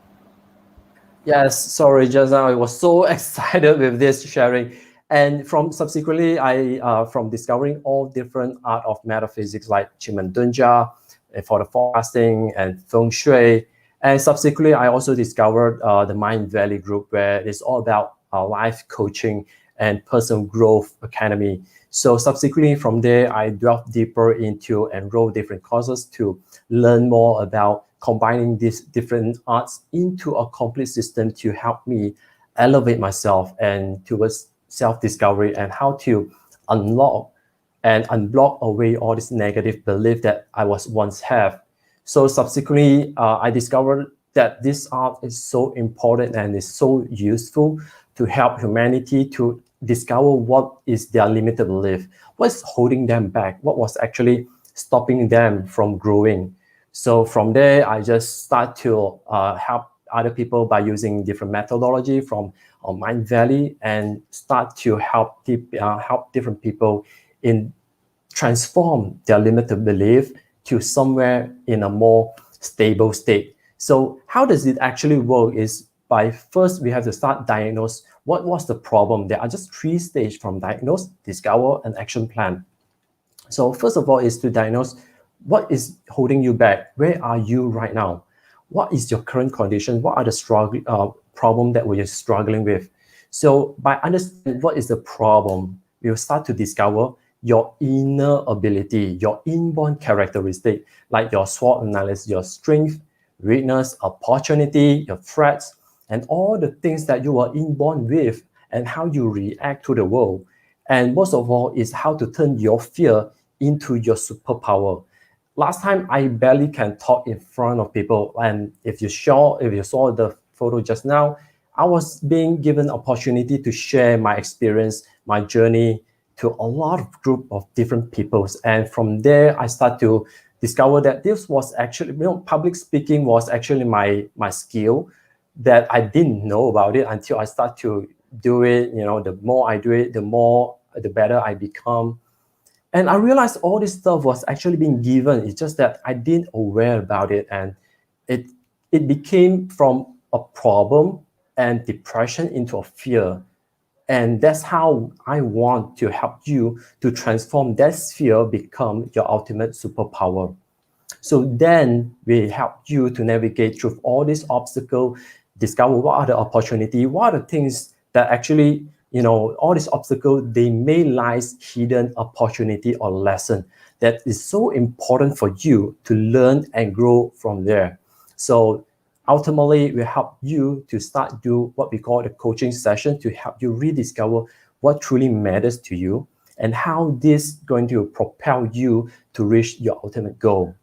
Yes, sorry, just now I was so excited with this sharing. And from subsequently, from discovering all different art of metaphysics like Chimen Dunja for the forecasting and Feng Shui. And subsequently, I also discovered the Mind Valley group, where it's all about life coaching and personal growth academy. So subsequently from there, I delved deeper into enroll different courses to learn more about combining these different arts into a complete system to help me elevate myself and towards self-discovery, and how to unlock and unblock away all this negative belief that I was once have. So subsequently, I discovered that this art is so important and is so useful to help humanity to discover what is their limited belief, what's holding them back, what was actually stopping them from growing. So from there, I just start to help other people by using different methodology from Mind Valley, and start to help different people in transform their limited belief to somewhere in a more stable state. So how does it actually work is by first we have to start diagnose what was the problem. There are just 3 stages from diagnose, discover, and action plan. So first of all is to diagnose what is holding you back. Where are you right now? What is your current condition? What are the problem that we are struggling with? So by understanding what is the problem, we will start to discover your inner ability, your inborn characteristic, like your SWOT analysis, your strength, weakness, opportunity, your threats, and all the things that you are inborn with, and how you react to the world. And most of all is how to turn your fear into your superpower. Last time I barely can talk in front of people, and if you saw the photo just now, I was being given opportunity to share my experience, my journey to a lot of group of different peoples. And from there, I start to discover that this was actually, public speaking was actually my skill, that I didn't know about it until I start to do it. The more I do it, the better I become. And I realized all this stuff was actually being given. It's just that I didn't aware about it, and it became from a problem and depression into a fear. And that's how I want to help you to transform that fear become your ultimate superpower. So then we help you to navigate through all these obstacles, discover what are the opportunities, what are the things that actually, all these obstacles, they may lies hidden opportunity or lesson that is so important for you to learn and grow from there. So ultimately, we help you to start do what we call the coaching session to help you rediscover what truly matters to you and how this is going to propel you to reach your ultimate goal.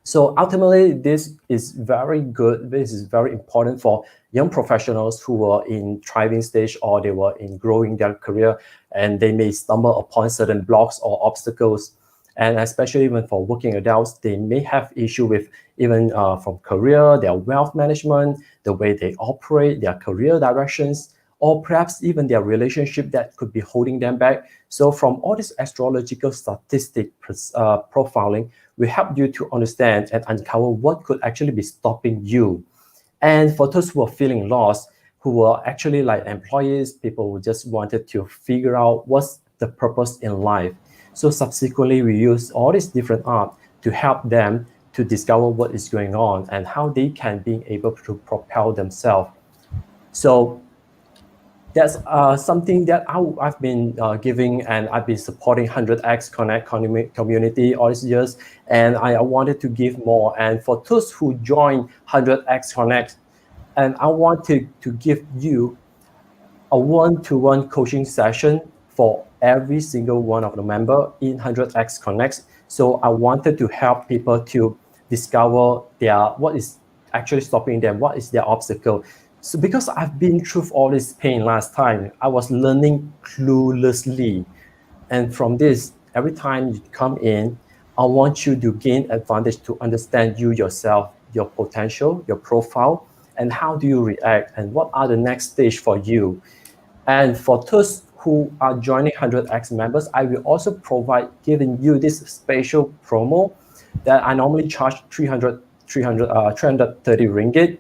So ultimately, this is very good. This is very important for young professionals who were in thriving stage or they were in growing their career, and they may stumble upon certain blocks or obstacles. And especially even for working adults, they may have issue with even from career, their wealth management, the way they operate, their career directions, or perhaps even their relationship that could be holding them back. So from all this astrological statistic profiling, we help you to understand and uncover what could actually be stopping you. And for those who are feeling lost, who are actually like employees, people who just wanted to figure out what's the purpose in life. So subsequently, we use all these different art to help them to discover what is going on and how they can be able to propel themselves. So that's something that I've been giving, and I've been supporting 100X Connect community all these years, and I wanted to give more. And for those who join 100X Connect, and I want to give you a one-to-one coaching session for every single one of the member in 100X Connect. So I wanted to help people to discover what is actually stopping them, what is their obstacle. So because I've been through all this pain last time, I was learning cluelessly. And from this, every time you come in, I want you to gain advantage to understand you yourself, your potential, your profile, and how do you react, and what are the next stage for you. And for those who are joining 100X members, I will also provide giving you this special promo that I normally charge 330 ringgit.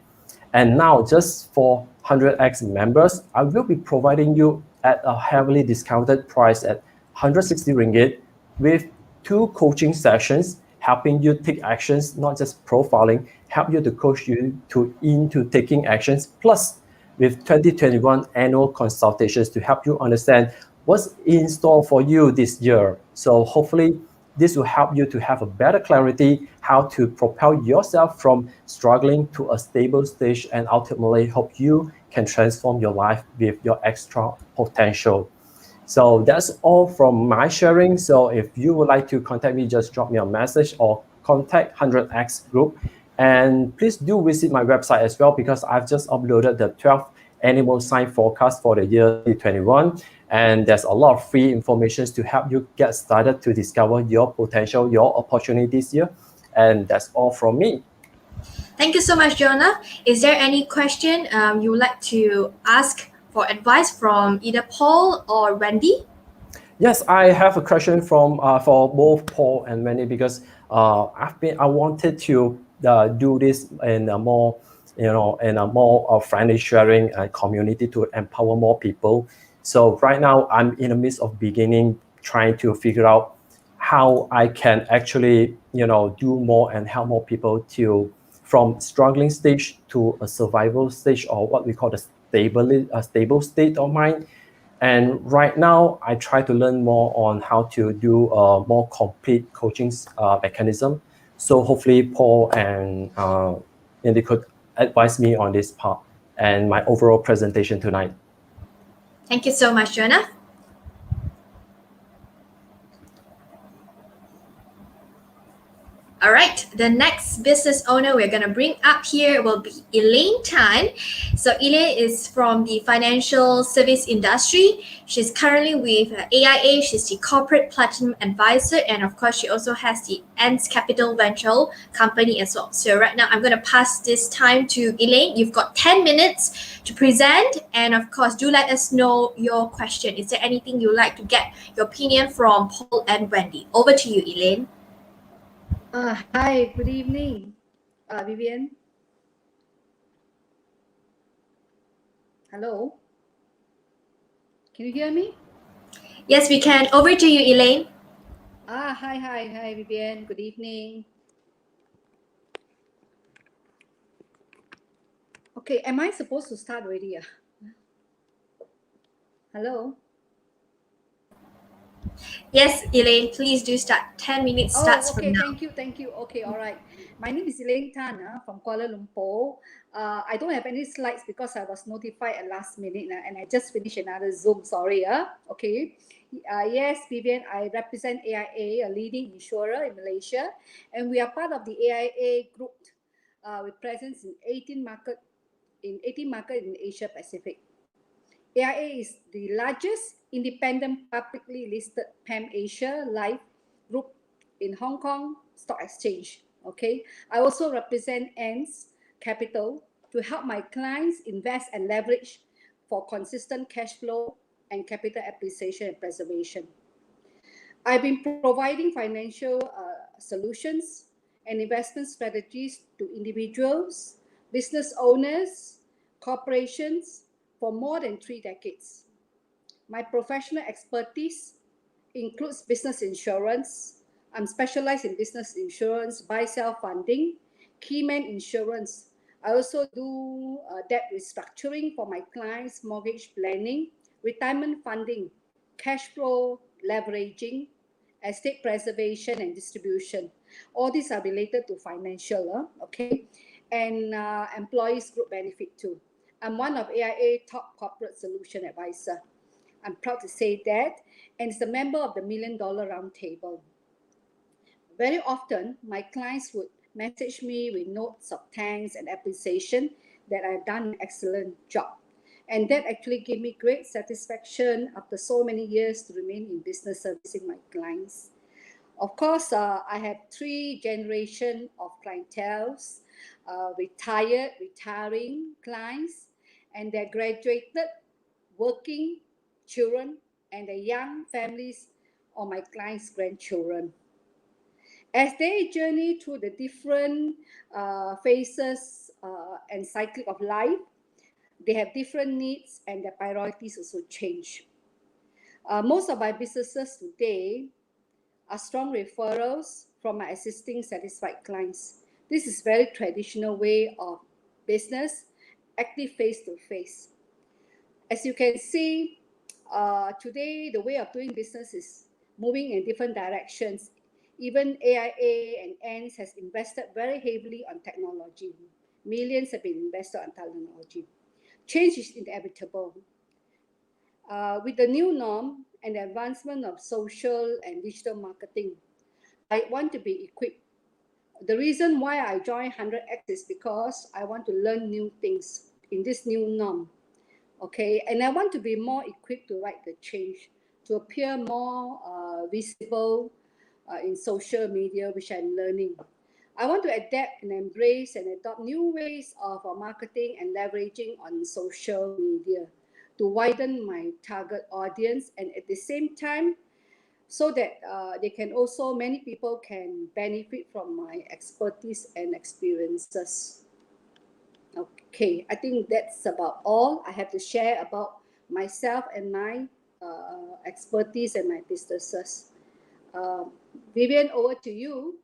And now just for 100X members, I will be providing you at a heavily discounted price at 160 ringgit with 2 coaching sessions, helping you take actions, not just profiling, help you to coach you into taking actions, plus with 2021 annual consultations to help you understand what's in store for you this year. So hopefully this will help you to have a better clarity how to propel yourself from struggling to a stable stage, and ultimately hope you can transform your life with your extra potential. So that's all from my sharing. So if you would like to contact me, just drop me a message or contact 100X group. And please do visit my website as well, because I've just uploaded the 12 animal sign forecast for the year 2021. And there's a lot of free information to help you get started to discover your potential, your opportunities here. And that's all from me. Thank you so much, Jonah. Is there any question you would like to ask for advice from either Paul or Wendi? Yes, I have a question from for both Paul and Manny, because I wanted to do this in a more in a more friendly sharing community to empower more people. So right now I'm in the midst of beginning trying to figure out how I can actually do more and help more people to from struggling stage to a survival stage, or what we call the stable state of mind. And right now, I try to learn more on how to do a more complete coaching mechanism. So hopefully, Paul and they could advise me on this part and my overall presentation tonight. Thank you so much, Jonah. All right, the next business owner we're going to bring up here will be Elaine Tan. So Elaine is from the financial service industry. She's currently with AIA. She's the corporate platinum advisor. And of course, she also has the Ants Capital Venture company as well. So right now, I'm going to pass this time to Elaine. You've got 10 minutes to present. And of course, do let us know your question. Is there anything you'd like to get your opinion from Paul and Wendi? Over to you, Elaine. Hi, good evening, Vivian. Hello. Can you hear me? Yes, we can. Over to you, Elaine. Hi, Vivian. Good evening. Okay, am I supposed to start already? Hello. Yes, Elaine, please do start. 10 minutes starts from now. Thank you. Okay, all right. My name is Elaine Tan from Kuala Lumpur. I don't have any slides because I was notified at last minute and I just finished another Zoom. Sorry. Okay. Yes, Vivian, I represent AIA, a leading insurer in Malaysia, and we are part of the AIA group with presence in 18 markets in Asia Pacific. AIA is the largest independent publicly listed Pan-Asia life group in Hong Kong Stock Exchange. Okay, I also represent Ants Capital to help my clients invest and leverage for consistent cash flow and capital appreciation and preservation. I've been providing financial solutions and investment strategies to individuals, business owners, corporations for more than 3 decades. My professional expertise includes business insurance. I'm specialized in business insurance, buy-sell funding, keyman insurance. I also do debt restructuring for my clients, mortgage planning, retirement funding, cash flow leveraging, estate preservation and distribution. All these are related to financial, okay, and employees group benefit too. I'm one of AIA top corporate solution advisor. I'm proud to say that, and is a member of the $1 Million Roundtable. Very often, my clients would message me with notes of thanks and appreciation that I've done an excellent job. And that actually gave me great satisfaction after so many years to remain in business servicing my clients. Of course, I have 3 generations of clienteles, retiring clients, and their graduated, working children, and the young families of my clients' grandchildren. As they journey through the different phases and cycle of life, they have different needs and their priorities also change. Most of my businesses today are strong referrals from my existing satisfied clients. This is very traditional way of business, active face-to-face. As you can see, today the way of doing business is moving in different directions. Even AIA and Ants has invested very heavily on technology. Millions have been invested on technology. Change is inevitable. With the new norm and the advancement of social and digital marketing, I want to be equipped. The reason why I joined 100X is because I want to learn new things in this new norm Okay, and I want to be more equipped to write the change, to appear more visible in social media, which I'm learning. I want to adapt and embrace and adopt new ways of marketing and leveraging on social media to widen my target audience, and at the same time, so that many people can benefit from my expertise and experiences. Okay, I think that's about all I have to share about myself and my expertise and my businesses. Vivian, over to you.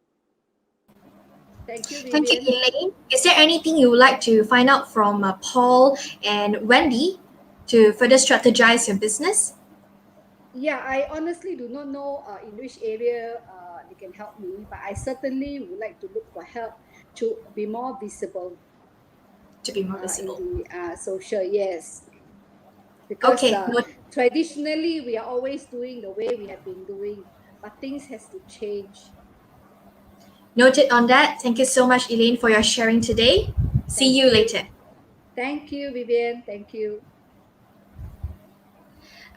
Thank you, Thank you, Vivian. Elaine. Is there anything you would like to find out from Paul and Wendi to further strategize your business? Yeah, I honestly do not know in which area they can help me, but I certainly would like to look for help to be more visible To be more in visible. the social, yes. Because Okay, traditionally we are always doing the way we have been doing, but things has to change. noted on that. Thank you so much, Elaine, for your sharing today. See Thank you later. Thank you, Vivian. Thank you.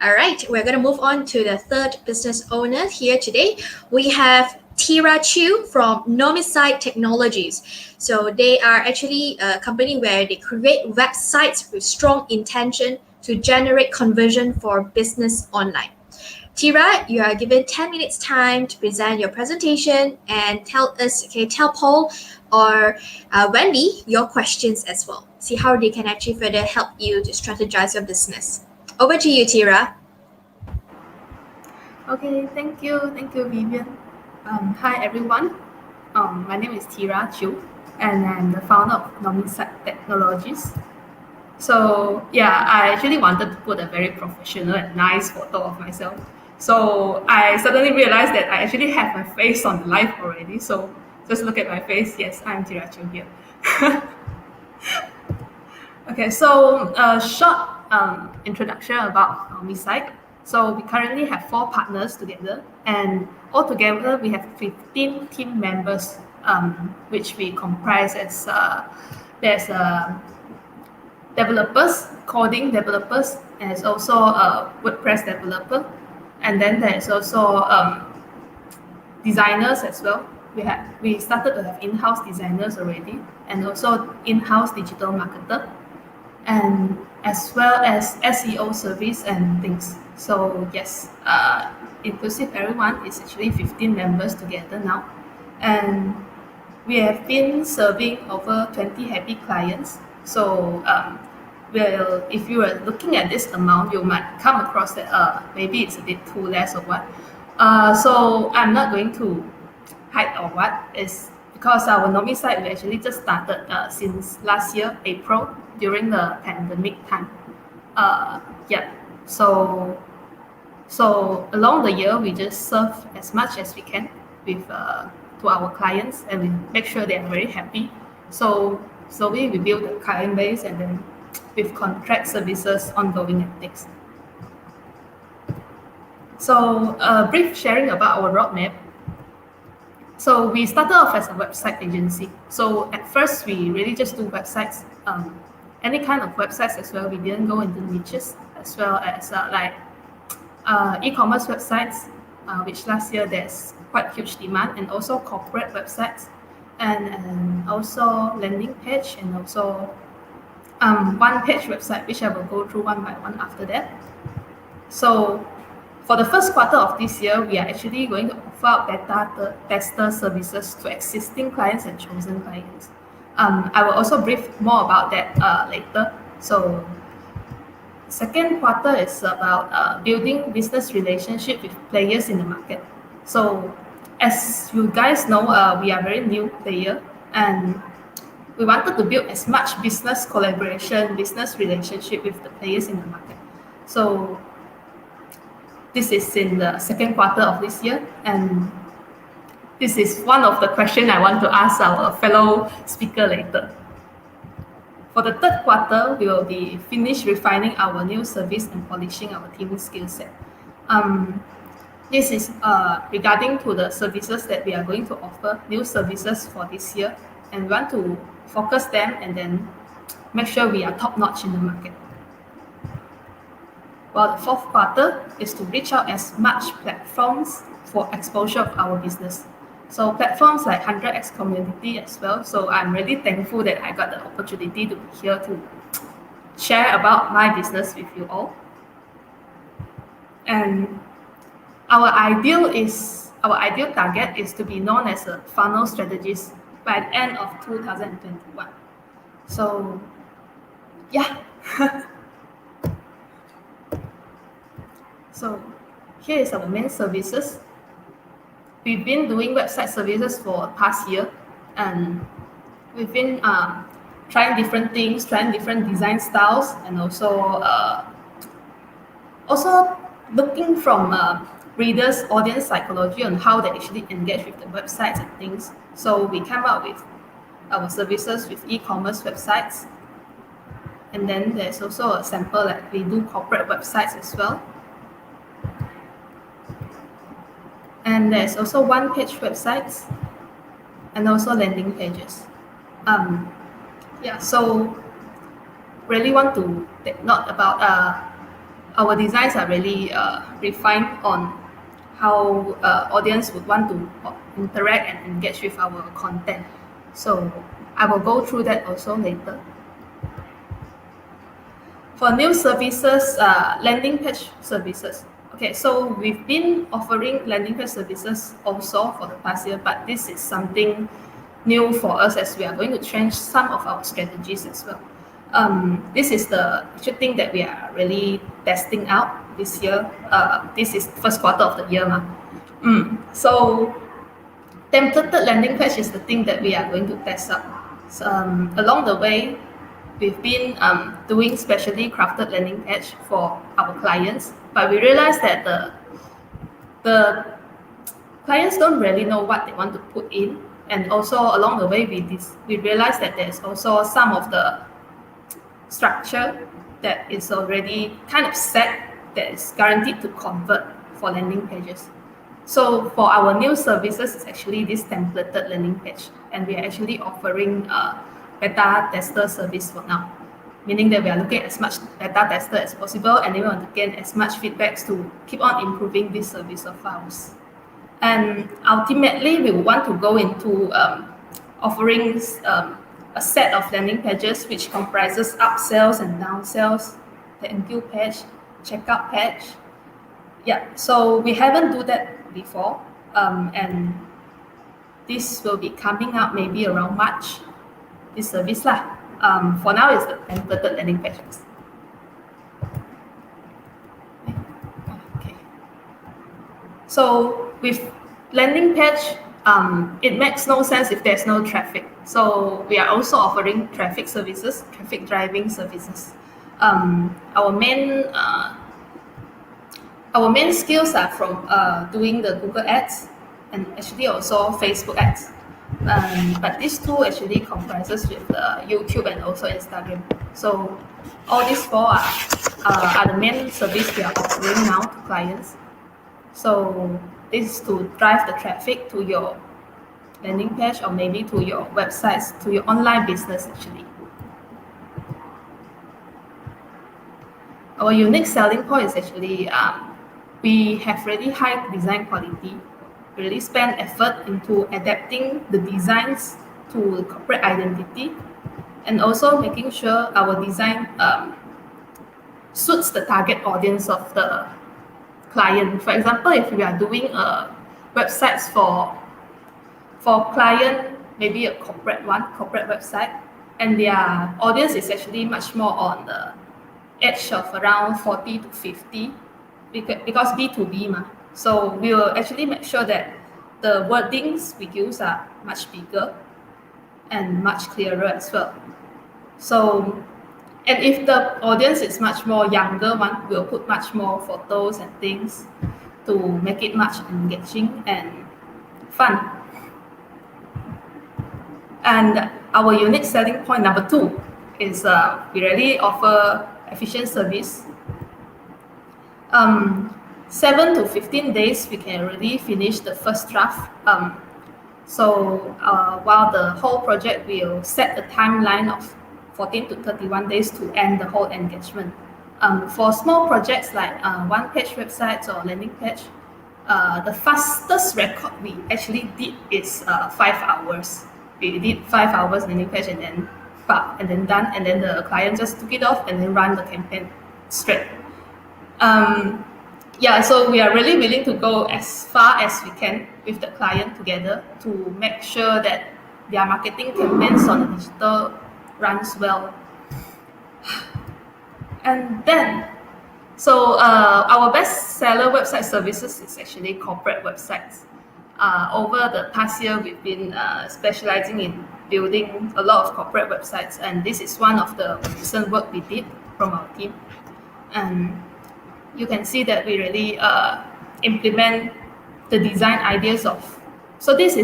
All right, we're going to move on to the third business owner here today. We have Tira Chu from Nomisite Technologies. So they are actually a company where they create websites with strong intention to generate conversion for business online. Tira, you are given 10 minutes time to present your presentation and tell Paul or Wendi your questions as well. See how they can actually further help you to strategize your business. Over to you, Tira. Okay, thank you, Vivian. Hi, everyone. My name is Tira Chiu, and I'm the founder of Nomisite Technologies. So, yeah, I actually wanted to put a very professional and nice photo of myself. So, I suddenly realized that I actually have my face on the live already. So, just look at my face. Yes, I'm Tira Chiu here. Okay, so a short introduction about Nomisite. So we currently have 4 partners together, and altogether we have 15 team members, which we comprise as there's developers, coding developers, and there's also a WordPress developer, and then there's also designers as well. We started to have in-house designers already, and also in-house digital marketer, and as well as SEO service and things. So yes, inclusive everyone is actually 15 members together now, and we have been serving over 20 happy clients. So well, if you are looking at this amount, you might come across that maybe it's a bit too less or what. So I'm not going to hide or what is because our Nomisite we actually just started since last year April during the pandemic time. Yeah, so along the year we just serve as much as we can with to our clients, and we make sure they are very happy. So slowly we build the client base, and then with contract services ongoing and things. So brief sharing about our roadmap. So we started off as a website agency. So at first we really just do websites, any kind of websites as well. We didn't go into niches, as well as e-commerce websites, which last year there's quite huge demand, and also corporate websites, and also landing page, and also one-page website, which I will go through one by one after that. So for the first quarter of this year, we are actually going to offer out beta tester services to existing clients and chosen clients. I will also brief more about that later. So second quarter is about building business relationship with players in the market. So as you guys know, we are very new player, and we wanted to build as much business collaboration, business relationship with the players in the market. So this is in the second quarter of this year, and this is one of the questions I want to ask our fellow speaker later. For the third quarter, we will be finished refining our new service and polishing our team skill set. This is regarding to the services that we are going to offer, new services for this year, and we want to focus them and then make sure we are top notch in the market. while the fourth quarter is to reach out as much platforms for exposure of our business. So platforms like 100x community as well. So I'm really thankful that I got the opportunity to be here to share about my business with you all. And our ideal target is to be known as a funnel strategist by the end of 2021. So yeah. So here is our main services. We've been doing website services for the past year, and we've been trying different things, trying different design styles, and also looking from readers' audience psychology on how they actually engage with the websites and things. So we came up with our services with e-commerce websites, and then there's also a sample that we do corporate websites as well. And there's also one-page websites and also landing pages. So really want to take note about our designs are really refined on how audience would want to interact and engage with our content. So I will go through that also later. For new services, landing page services. Okay, so we've been offering landing page services also for the past year, but this is something new for us as we are going to change some of our strategies as well. This is the actual thing that we are really testing out this year. This is first quarter of the year. So templated landing page is the thing that we are going to test out. So, along the way, we've been doing specially crafted landing page for our clients, but we realized that the clients don't really know what they want to put in, and also along the way we realized that there's also some of the structure that is already kind of set that is guaranteed to convert for landing pages. So for our new services, it's actually this templated landing page, and we are actually offering beta tester service for now, meaning that we are looking at as much beta tester as possible, and we want to gain as much feedbacks to keep on improving this service of ours. And ultimately, we want to go into offering a set of landing pages which comprises upsells and downsells, thank you page, checkout page. Yeah, so we haven't do that before, and this will be coming out maybe around March. This service lah. For now, it's the templated landing pages. Okay. So with landing page, it makes no sense if there's no traffic. So we are also offering traffic services, traffic driving services. Our main skills are from doing the Google ads and actually also Facebook ads. But these two actually comprises with YouTube and also Instagram. So all these four are the main service we are offering now to clients. So this is to drive the traffic to your landing page or maybe to your websites, to your online business actually. Our unique selling point is actually we have really high design quality. We really spend effort into adapting the designs to the corporate identity, and also making sure our design suits the target audience of the client. For example, if we are doing websites for client, maybe a corporate website, and their audience is actually much more on the edge of around 40 to 50, because B2B ma. So we will actually make sure that the wordings we use are much bigger and much clearer as well. So, and if the audience is much more younger one, we'll put much more photos and things to make it much engaging and fun. And our unique selling point number 2 is we really offer efficient service. 7 to 15 days, we can already finish the first draft. While the whole project will set a timeline of 14 to 31 days to end the whole engagement. For small projects like one-page websites or landing page, the fastest record we actually did is 5 hours. We did 5 hours landing page and then done, and then the client just took it off and then run the campaign straight. So we are really willing to go as far as we can with the client together to make sure that their marketing campaigns on the digital runs well. And then, our best seller website services is actually corporate websites. Over the past year, we've been specializing in building a lot of corporate websites, and this is one of the recent work we did from our team. And you can see that we really implement the design ideas of. So this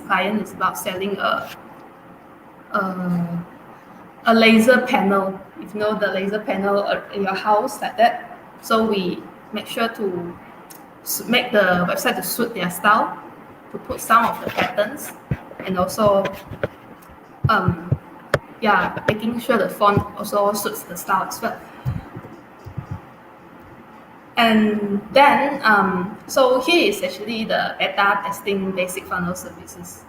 client is about selling a laser panel. If you know the laser panel in your house like that. So we make sure to make the website to suit their style, to put some of the patterns, and also making sure the font also suits the style as well. And then, so here is actually the beta testing basic funnel services.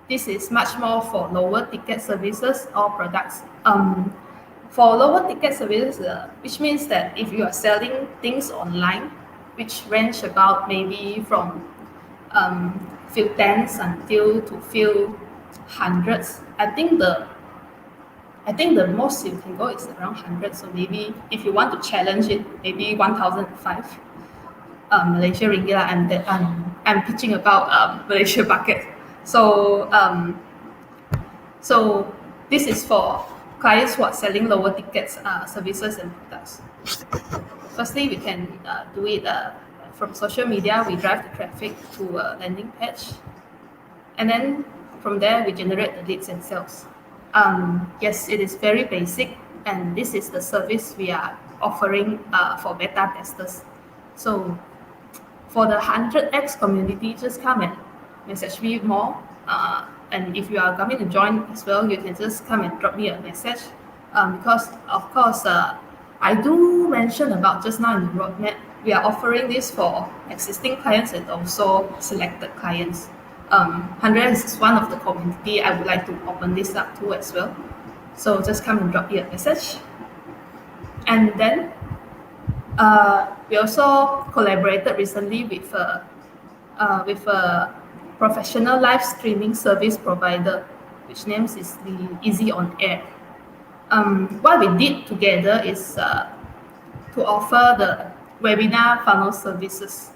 This is much more for lower ticket services or products. For lower ticket services, which means that if you are selling things online, which range about maybe from few tens until to few hundreds, I think the most you can go is around 100. So maybe if you want to challenge it, maybe 1,005 Malaysia ringgit. I'm pitching about Malaysia bucket. So this is for clients who are selling lower tickets services and products. Firstly, we can do it from social media. We drive the traffic to a landing page, and then from there we generate the leads and sales. Yes, it is very basic, and this is the service we are offering for beta testers. So for the 100x community, just come and message me more. And if you are coming to join as well, you can just come and drop me a message. Because of course, I do mention about just now in the roadmap, we are offering this for existing clients and also selected clients. 100x is one of the community I would like to open this up to as well. So just come and drop me a message. And then we also collaborated recently with a professional live streaming service provider, which name is the Easy On Air. What we did together is to offer the webinar funnel services.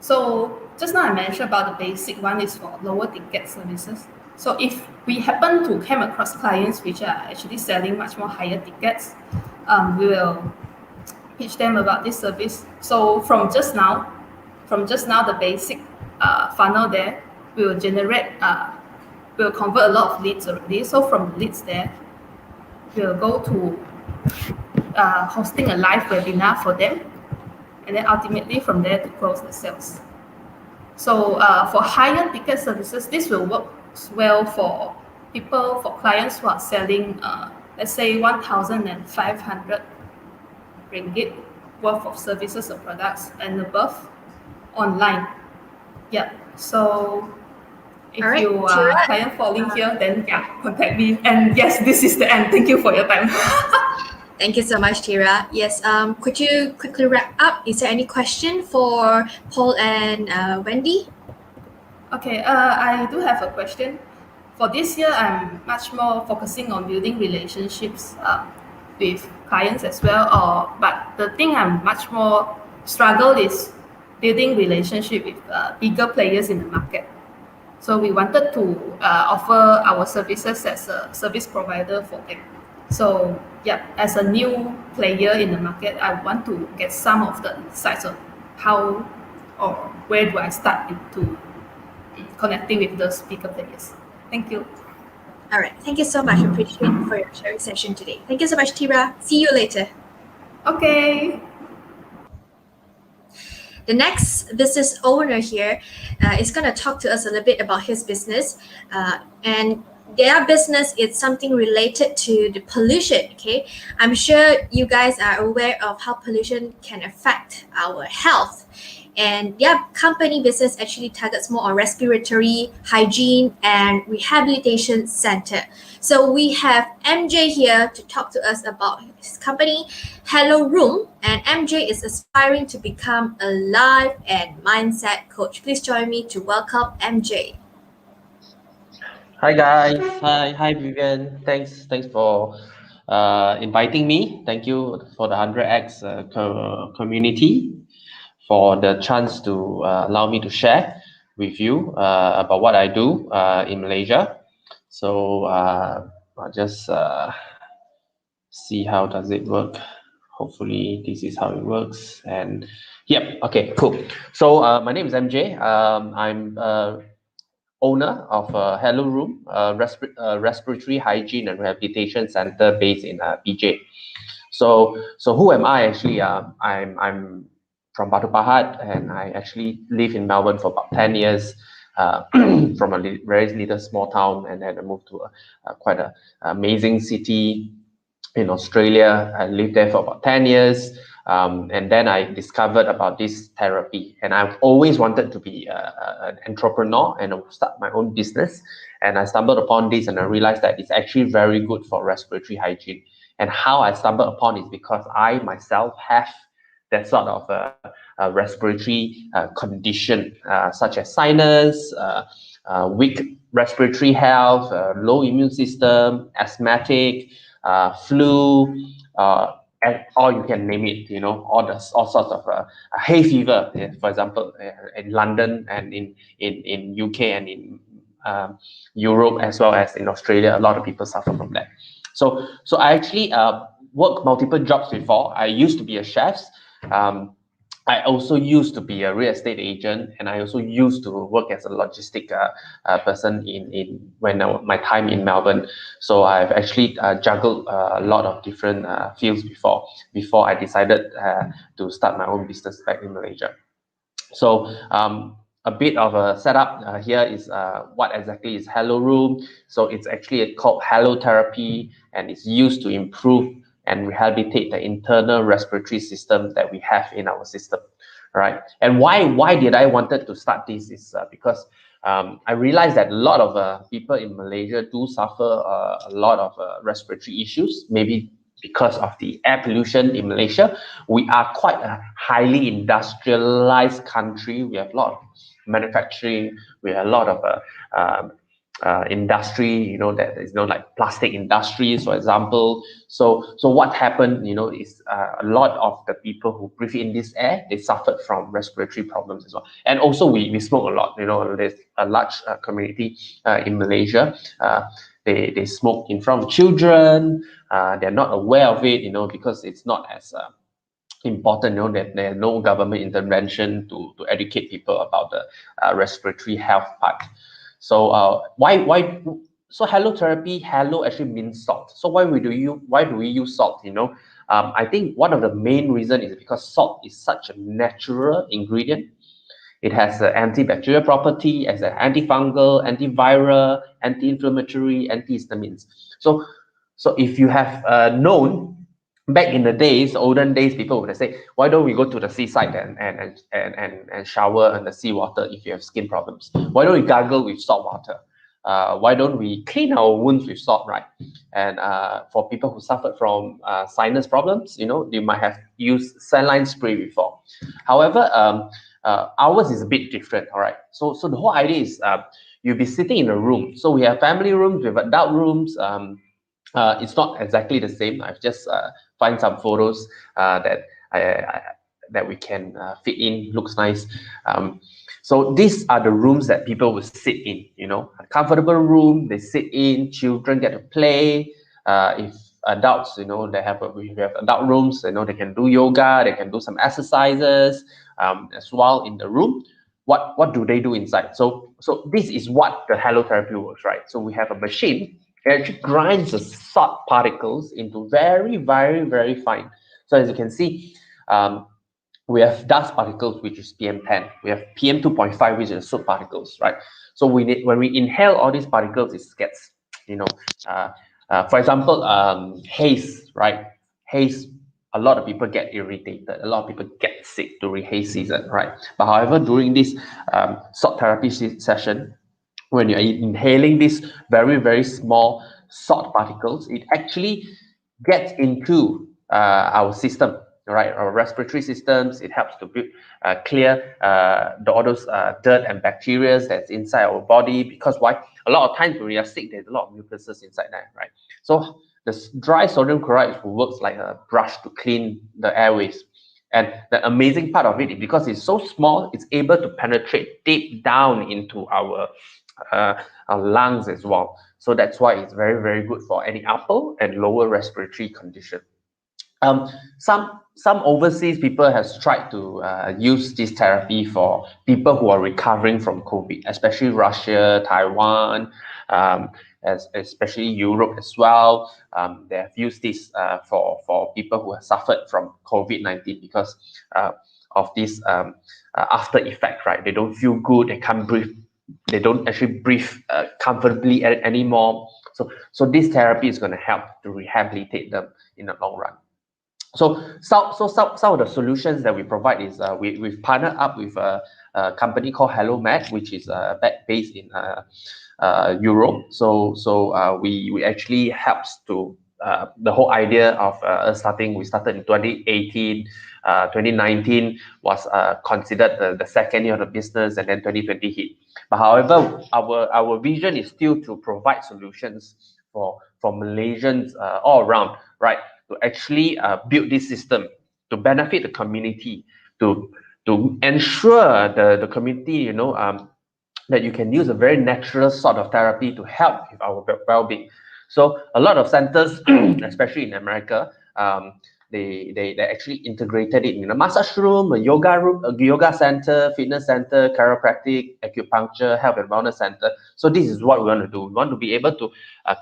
So just now I mentioned about the basic one is for lower ticket services. So if we happen to come across clients which are actually selling much more higher tickets, we will pitch them about this service. So from just now, the basic funnel there, we will generate, we will convert a lot of leads already. So from leads there, we will go to hosting a live webinar for them, and then ultimately from there to close the sales. So for higher ticket services, this will work well for clients who are selling, let's say 1,500 ringgit worth of services or products and above online. Yeah. So if you are a client falling here, then contact me. And yes, this is the end. Thank you for your time. Thank you so much, Tira. Yes, could you quickly wrap up? Is there any question for Paul and Wendi? Okay, I do have a question. For this year, I'm much more focusing on building relationships with clients as well. But the thing I'm much more struggle is building relationship with bigger players in the market. So we wanted to offer our services as a service provider for them. So as a new player in the market, I want to get some of the insights on how or where do I start into connecting with those bigger players. Thank you. All right. Thank you so much. I appreciate it for your sharing session today. Thank you so much, Tira. See you later. Okay. The next business owner here is going to talk to us a little bit about his business. And their business is something related to the pollution. Okay, I'm sure you guys are aware of how pollution can affect our health, and their company business actually targets more on respiratory hygiene and rehabilitation center. So we have MJ here to talk to us about his company, Hello Room, and MJ is aspiring to become a life and mindset coach. Please join me to welcome MJ. Hi guys, hi Vivian. Thanks for inviting me. Thank you for the 100X community for the chance to allow me to share with you about what I do in Malaysia. So I'll just see how does it work. Hopefully this is how it works. And yep, okay, cool. So my name is MJ. I'm owner of Hello Room, respiratory hygiene and rehabilitation center based in BJ. So who am I actually? I'm from Batu Pahat, and I actually live in Melbourne for about 10 years. From a very little small town, and then I moved to quite an amazing city in Australia. I lived there for about 10 years. And then I discovered about this therapy, and I've always wanted to be an entrepreneur and start my own business. And I stumbled upon this, and I realized that it's actually very good for respiratory hygiene. And how I stumbled upon is because I myself have that sort of respiratory condition, such as sinus, weak respiratory health, low immune system, asthmatic, flu, or you can name it, you know, all sorts of hay fever, for example, in London and in UK and in Europe, as well as in Australia. A lot of people suffer from that. So I actually worked multiple jobs before. I used to be a chef. I also used to be a real estate agent, and I also used to work as a logistic person in my time in Melbourne. So I've actually juggled a lot of different fields before I decided to start my own business back in Malaysia. So a bit of a setup here is what exactly is Hello Room. So it's actually called Hello Therapy, and it's used to improve and rehabilitate the internal respiratory system that we have in our system, right? And why did I wanted to start this is because I realized that a lot of people in Malaysia do suffer a lot of respiratory issues, maybe because of the air pollution in Malaysia. We are quite a highly industrialized country. We have a lot of manufacturing. We have a lot of industry, you know, that is, you know, like plastic industries, for example. So what happened, you know, is a lot of the people who breathe in this air, they suffered from respiratory problems as well. And also we smoke a lot, you know. There's a large community in Malaysia. They smoke in front of children. They're not aware of it, you know, because it's not as important, you know, that there's no government intervention to educate people about the respiratory health part. So why? So Hello Therapy, Hello actually means salt. So why do we use salt? You know, I think one of the main reasons is because salt is such a natural ingredient. It has an antibacterial property, as an antifungal, antiviral, anti-inflammatory, antihistamines. So if you have known, back in the days, olden days, people would say, why don't we go to the seaside and shower in the seawater if you have skin problems? Why don't we gargle with salt water? Why don't we clean our wounds with salt, right? And for people who suffered from sinus problems, you know, they might have used saline spray before. However, ours is a bit different, all right? So the whole idea is you'll be sitting in a room. So we have family rooms, we have adult rooms. It's not exactly the same. I've just find some photos that we can fit in. Looks nice. So these are the rooms that people will sit in. You know, a comfortable room. They sit in. Children get to play. If adults, you know, we have adult rooms. You know, they can do yoga. They can do some exercises as well in the room. What do they do inside? So this is what the Hello Therapy works, right? So we have a machine. It actually grinds the salt particles into very, very, very fine. So as you can see, we have dust particles, which is PM10. We have PM2.5, which is soot particles, right? So when we inhale all these particles, it gets For example, haze, right? Haze, a lot of people get irritated. A lot of people get sick during haze season, right? But however, during this salt therapy session, when you're inhaling these very, very small salt particles, it actually gets into our system, right? Our respiratory systems. It helps to clear all those dirt and bacteria that's inside our body. Because why? A lot of times when we are sick, there's a lot of mucuses inside there, right? So the dry sodium chloride works like a brush to clean the airways. And the amazing part of it, because it's so small, it's able to penetrate deep down into our lungs as well. So that's why it's very, very good for any upper and lower respiratory condition. Some overseas people has tried to use this therapy for people who are recovering from COVID, especially Russia, Taiwan, especially Europe as well. They have used this for people who have suffered from COVID-19 because of this after effect, right? They don't feel good, they can't breathe, they don't actually breathe comfortably anymore. So this therapy is going to help to rehabilitate them in the long run. So some of the solutions that we provide is we've partnered up with a company called HelloMed, which is based in Europe. So we actually helps to the whole idea of we started in 2018. 2019 was considered the second year of the business, and then 2020 hit. But however, our vision is still to provide solutions for Malaysians all around, right? To actually build this system to benefit the community, to ensure the community, that you can use a very natural sort of therapy to help with our well-being. So a lot of centers, especially in America, they actually integrated it in a massage room, a yoga center, fitness center, chiropractic, acupuncture, health and wellness center. So this is what we want to do. We want to be able to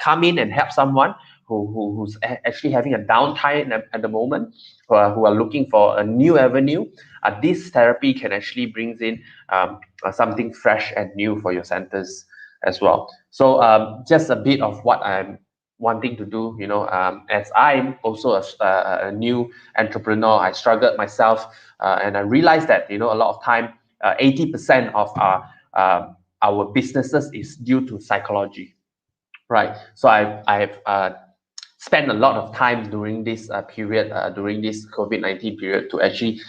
come in and help someone who's actually having a downtime at the moment, who are looking for a new avenue. This therapy can actually brings in something fresh and new for your centers as well. So just a bit of what I'm wanting to do, as I'm also a new entrepreneur. I struggled myself, and I realized that a lot of time 80% of our businesses is due to psychology, right? So I've spent a lot of time during this period, during this COVID-19 period, to actually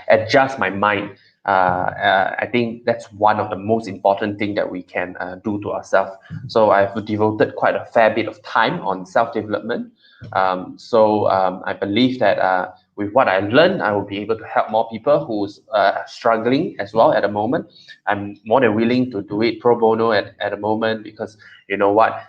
adjust my mind. I think that's one of the most important things that we can do to ourselves. So I've devoted quite a fair bit of time on self-development. I believe that with what I learned, I will be able to help more people who's struggling as well at the moment. I'm more than willing to do it pro bono at the moment, because you know what?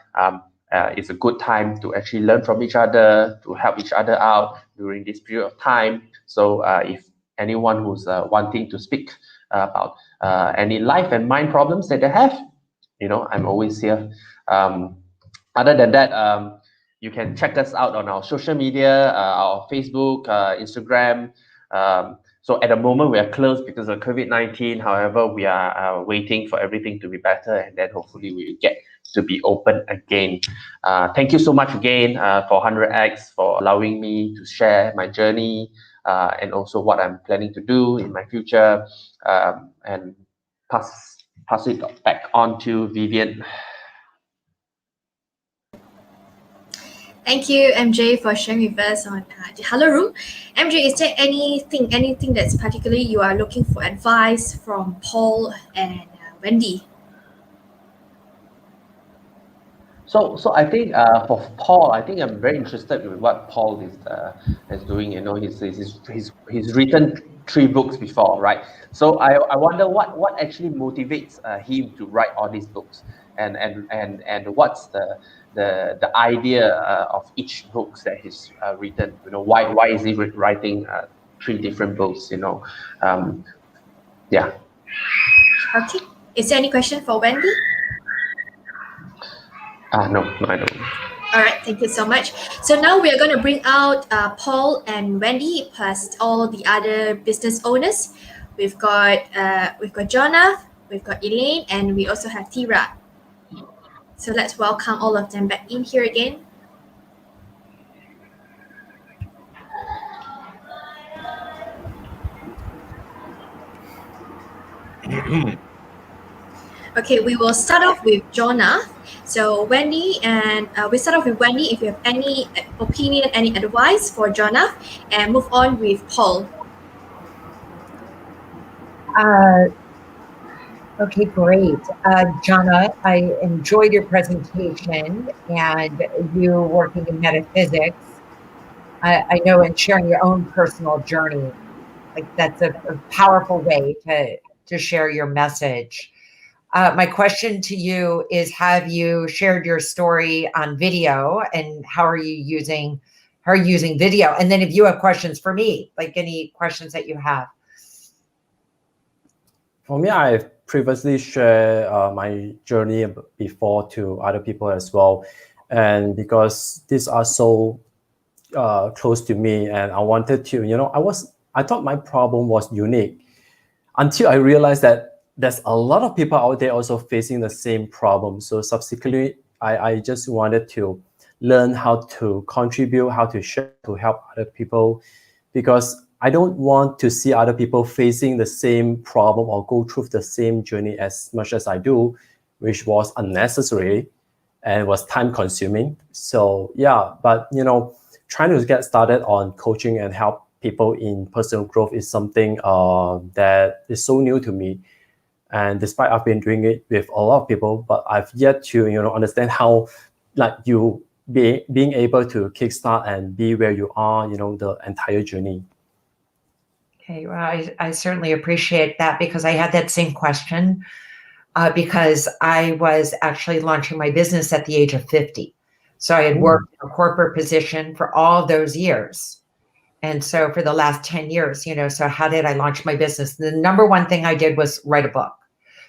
It's a good time to actually learn from each other, to help each other out during this period of time. So if anyone who's wanting to speak about any life and mind problems that they have, I'm always here. Other than that, you can check us out on our social media, our Facebook, Instagram. So at the moment we are closed because of COVID-19. However, we are waiting for everything to be better, and then hopefully we will get to be open again. Thank you so much again for 100X, for allowing me to share my journey and also what I'm planning to do in my future, and pass it back on to Vivian. Thank you, MJ, for sharing with us on the Hello Room. MJ, is there anything that's particularly you are looking for advice from Paul and Wendi? So I think for Paul, I think I'm very interested with what Paul is doing. He's written 3 books before, right? So I wonder what actually motivates him to write all these books, and what's the idea of each book that he's written. Why is he writing 3 different books? Yeah. Okay. Is there any question for Wendi? No, I don't. All right, thank you so much. So now we are going to bring out Paul and Wendi plus all the other business owners. We've got Jonah, we've got Elaine, and we also have Tira. So let's welcome all of them back in here again. Okay, we will start off with Jonah. So Wendi, and we start off with Wendi if you have any opinion, any advice for Jonah, and move on with Paul. Okay, great. Jana, I enjoyed your presentation and you working in metaphysics. I know in sharing your own personal journey, like that's a powerful way to share your message. My question to you is, have you shared your story on video, and how are you using video? And then if you have questions for me, like any questions that you have. For me, I've previously shared my journey before to other people as well. And because these are so close to me, and I wanted to, I thought my problem was unique until I realized that there's a lot of people out there also facing the same problem. So subsequently, I just wanted to learn how to contribute, how to share, to help other people, because I don't want to see other people facing the same problem or go through the same journey as much as I do, which was unnecessary and was time consuming. So yeah, but trying to get started on coaching and help people in personal growth is something that is so new to me. And despite I've been doing it with a lot of people, but I've yet to understand how you being able to kickstart and be where you are, the entire journey. Okay, well, I certainly appreciate that, because I had that same question because I was actually launching my business at the age of 50. So I had worked in a corporate position for all those years. And so for the last 10 years, so how did I launch my business? The number one thing I did was write a book.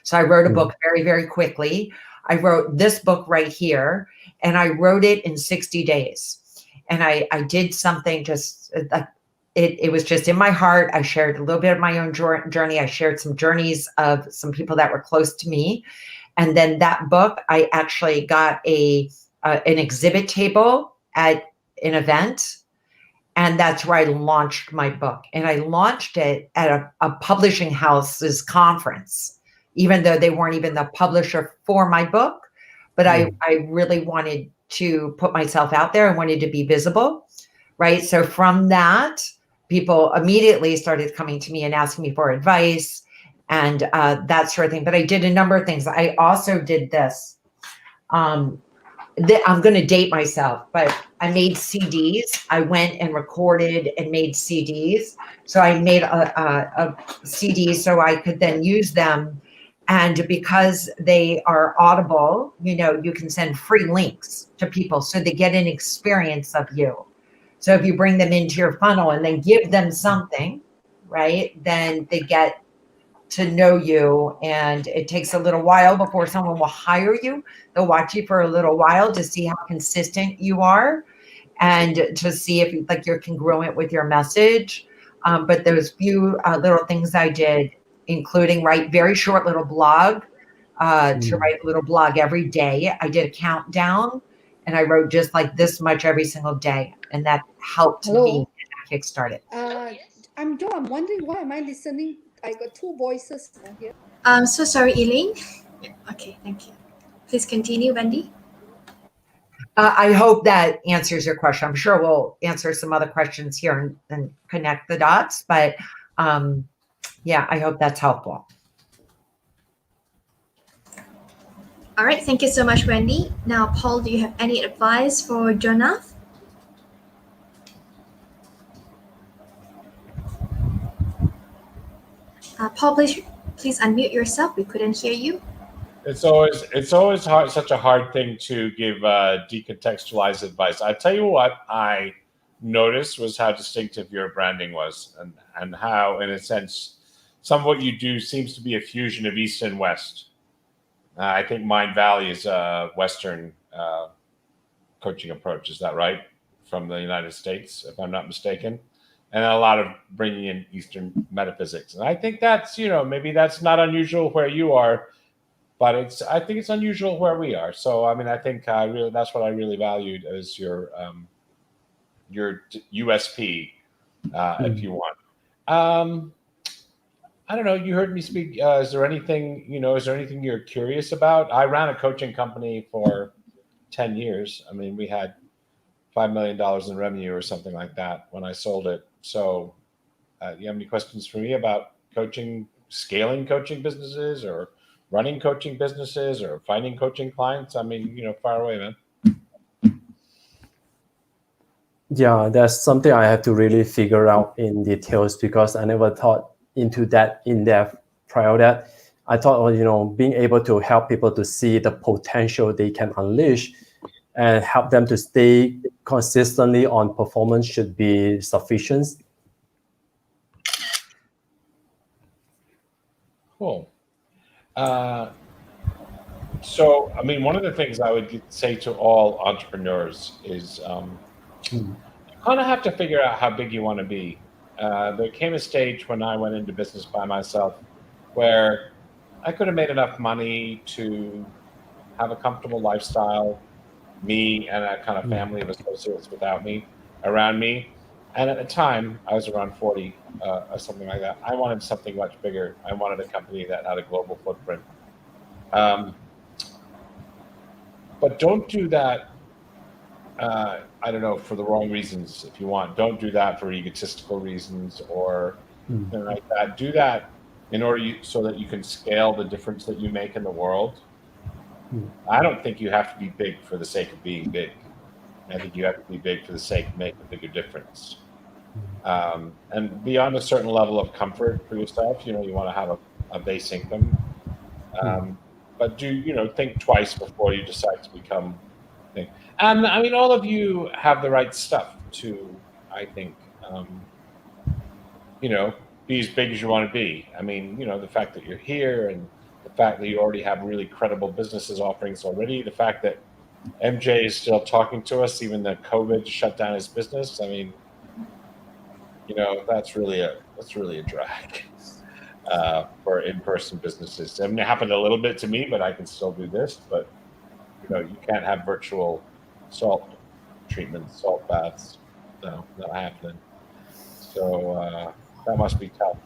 So I wrote a book very, very quickly. I wrote this book right here, and I wrote it in 60 days. And I did something just like, it was just in my heart. I shared a little bit of my own journey. I shared some journeys of some people that were close to me. And then that book, I actually got an exhibit table at an event. And that's where I launched my book. And I launched it at a publishing house's conference, even though they weren't even the publisher for my book. But I really wanted to put myself out there. I wanted to be visible, right? So from that, people immediately started coming to me and asking me for advice and that sort of thing. But I did a number of things. I also did this. I'm going to date myself, but I made CDs. I went and recorded and made CDs. So I made a CD so I could then use them. And because they are audible, you can send free links to people so they get an experience of you. So if you bring them into your funnel and then give them something, right, then they get to know you. And it takes a little while before someone will hire you. They'll watch you for a little while to see how consistent you are and to see if you congruent with your message. But those few little things I did, including write very short little blog, to write a little blog every day. I did a countdown and I wrote just like this much every single day. And that helped me kick started. I'm Joe. I'm wondering, why am I listening? I got two voices here. I'm so sorry, Elaine. Okay, thank you. Please continue, Wendi. I hope that answers your question. I'm sure we'll answer some other questions here and connect the dots. But yeah, I hope that's helpful. All right, thank you so much, Wendi. Now, Paul, do you have any advice for Jonah? Paul, please unmute yourself. We couldn't hear you. It's always hard, such a hard thing to give decontextualized advice. I tell you what I noticed was how distinctive your branding was, and how, in a sense, some of what you do seems to be a fusion of East and West. I think Mind Valley is a Western coaching approach. Is that right? From the United States, if I'm not mistaken. And a lot of bringing in Eastern metaphysics. And I think that's, maybe that's not unusual where you are. but I think it's unusual where we are. So I mean, I think that's what I really valued as your USP, if you want. I don't know. You heard me speak. Is there anything you're curious about? I ran a coaching company for 10 years. I mean, we had $5 million in revenue or something like that when I sold it. So, you have any questions for me about coaching, scaling coaching businesses, or running coaching businesses, or finding coaching clients? I mean, fire away, man. Yeah, that's something I have to really figure out in details because I never thought into that in depth prior to that. I thought, being able to help people to see the potential they can unleash and help them to stay consistently on performance should be sufficient. Cool. So, I mean, one of the things I would say to all entrepreneurs is you kind of have to figure out how big you want to be. There came a stage when I went into business by myself where I could have made enough money to have a comfortable lifestyle, me and a kind of family of associates around me. And at the time, I was around 40 or something like that. I wanted something much bigger. I wanted a company that had a global footprint. But don't do that, I don't know, for the wrong reasons if you want. Don't do that for egotistical reasons or anything like that. Do that in order so that you can scale the difference that you make in the world. I don't think you have to be big for the sake of being big. I think you have to be big for the sake of making a bigger difference. And beyond a certain level of comfort for yourself, you want to have a base income. But think twice before you decide to become thing. And I mean, all of you have the right stuff to, I think, be as big as you want to be. I mean, the fact that you're here and the fact that you already have really credible businesses offerings already, the fact that MJ is still talking to us, even though COVID shut down his business. I mean, that's really a drag for in-person businesses. I mean, it happened a little bit to me, but I can still do this. But you can't have virtual salt treatments, salt baths. No, not happening. So that must be tough.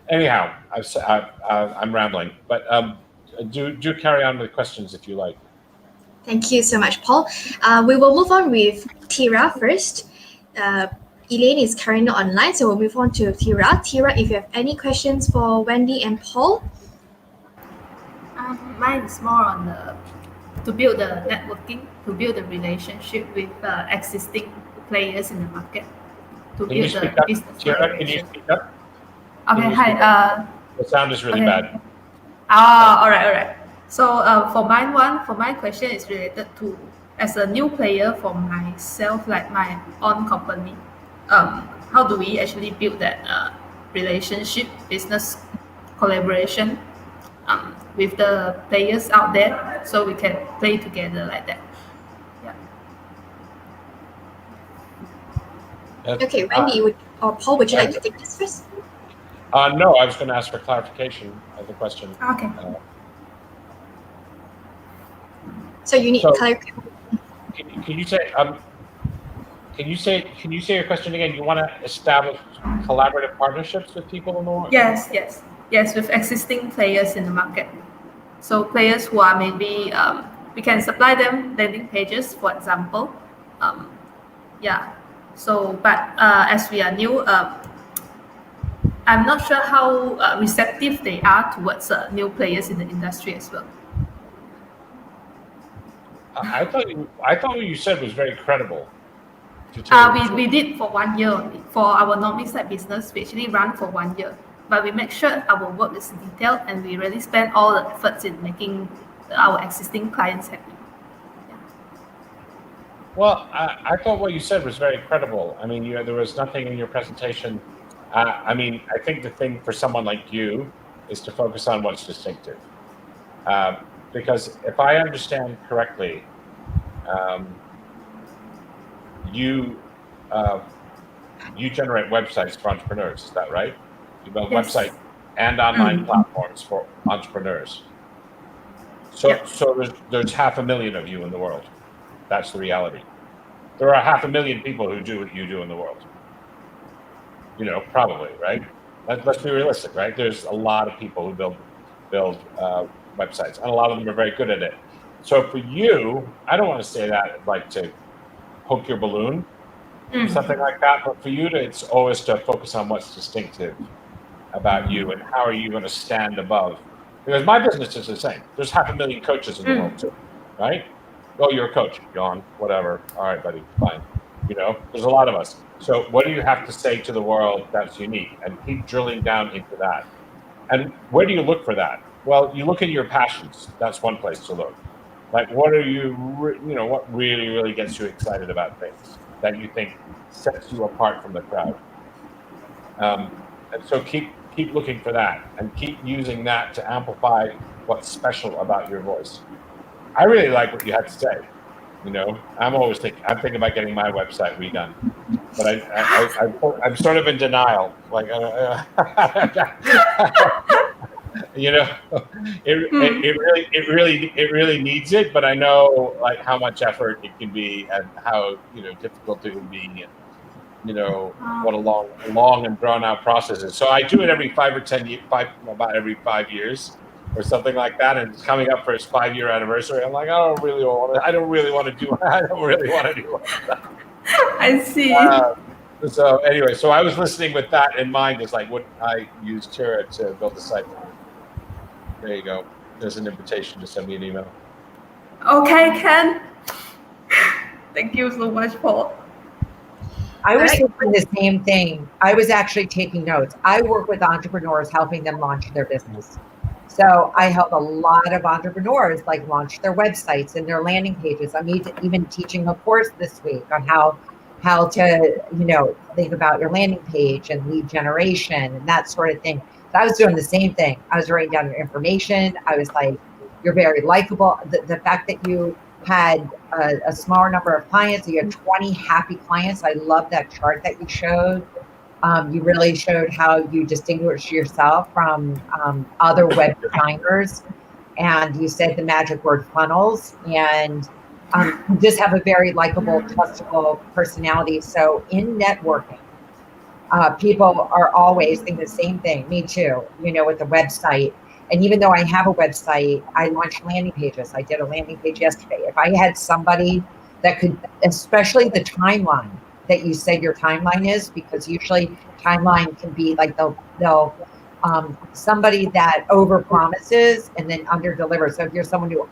Anyhow, I'm rambling, but do carry on with questions if you like. Thank you so much, Paul. We will move on with Tira first. Elaine is currently not online, so we'll move on to Tira. Tira, if you have any questions for Wendi and Paul. Mine is more on to build the networking, to build the relationship with existing players in the market, to Can you build speak the up? business. Tira, can you speak up? Okay, hi. The sound is really bad. All right. So for my question is related to, as a new player for myself, like my own company, how do we actually build that relationship, business collaboration with the players out there, so we can play together like that? Yeah. Okay, Wendi or Paul, would you like to take this first? No, I was going to ask for clarification of the question. Okay. So you need clarification. Can you say your question again? You want to establish collaborative partnerships with people in the world? Yes, with existing players in the market. So players who are maybe we can supply them landing pages, for example. So, but as we are new, I'm not sure how receptive they are towards new players in the industry as well. I thought what you said was very credible. We did for 1 year only. For our normally side business, we actually run for 1 year. But we make sure our work is detailed and we really spend all the efforts in making our existing clients happy. Yeah. Well, I thought what you said was very credible. I mean, there was nothing in your presentation. I mean, I think the thing for someone like you is to focus on what's distinctive. Because if I understand correctly, you generate websites for entrepreneurs. Is that right? You build websites and online platforms for entrepreneurs. So there's 500,000 of you in the world. That's the reality. There are 500,000 people who do what you do in the world. Probably, right? Let's be realistic, right? There's a lot of people who build websites, and a lot of them are very good at it. So for you, I don't want to say that like to poke your balloon or something like that, but for you it's always to focus on what's distinctive about you and how are you going to stand above. Because my business is the same. There's 500,000 coaches in the world too, right? Oh, you're a coach, yawn, whatever. All right, buddy, fine. There's a lot of us. So what do you have to say to the world that's unique? And keep drilling down into that. And where do you look for that? Well, you look at your passions. That's one place to look. Like, what are you, what really, really gets you excited about things that you think sets you apart from the crowd? And so keep looking for that and keep using that to amplify what's special about your voice. I really like what you had to say. I'm always thinking about getting my website redone, but I'm sort of in denial. Like, it really needs it, but I know like how much effort it can be and how difficult it can be, and what a long and drawn out process is. So I do it every 5 or 10 years, about every 5 years or something like that, and it's coming up for its 5-year anniversary. I'm like, I don't really want to do that. I see. So anyway, so I was listening with that in mind. It's like what I used Tira to build the site. There you go. There's an invitation to send me an email. Okay, Ken. Thank you so much, Paul. I was thinking the same thing. I was actually taking notes. I work with entrepreneurs, helping them launch their business. So I help a lot of entrepreneurs like launch their websites and their landing pages. I'm even teaching a course this week on how to, think about your landing page and lead generation and that sort of thing. So I was doing the same thing. I was writing down your information. I was like, you're very likable. The fact that you had a smaller number of clients, you had 20 happy clients. I love that chart that you showed. You really showed how you distinguish yourself from other web designers. And you said the magic word funnels. And you just have a very likable, trustable personality. So in networking, people are always thinking the same thing. Me too, with the website. And even though I have a website, I launched landing pages. I did a landing page yesterday. If I had somebody that could, especially the timeline that you said your timeline is, because usually timeline can be like they'll somebody that over promises and then under delivers. So if you're someone who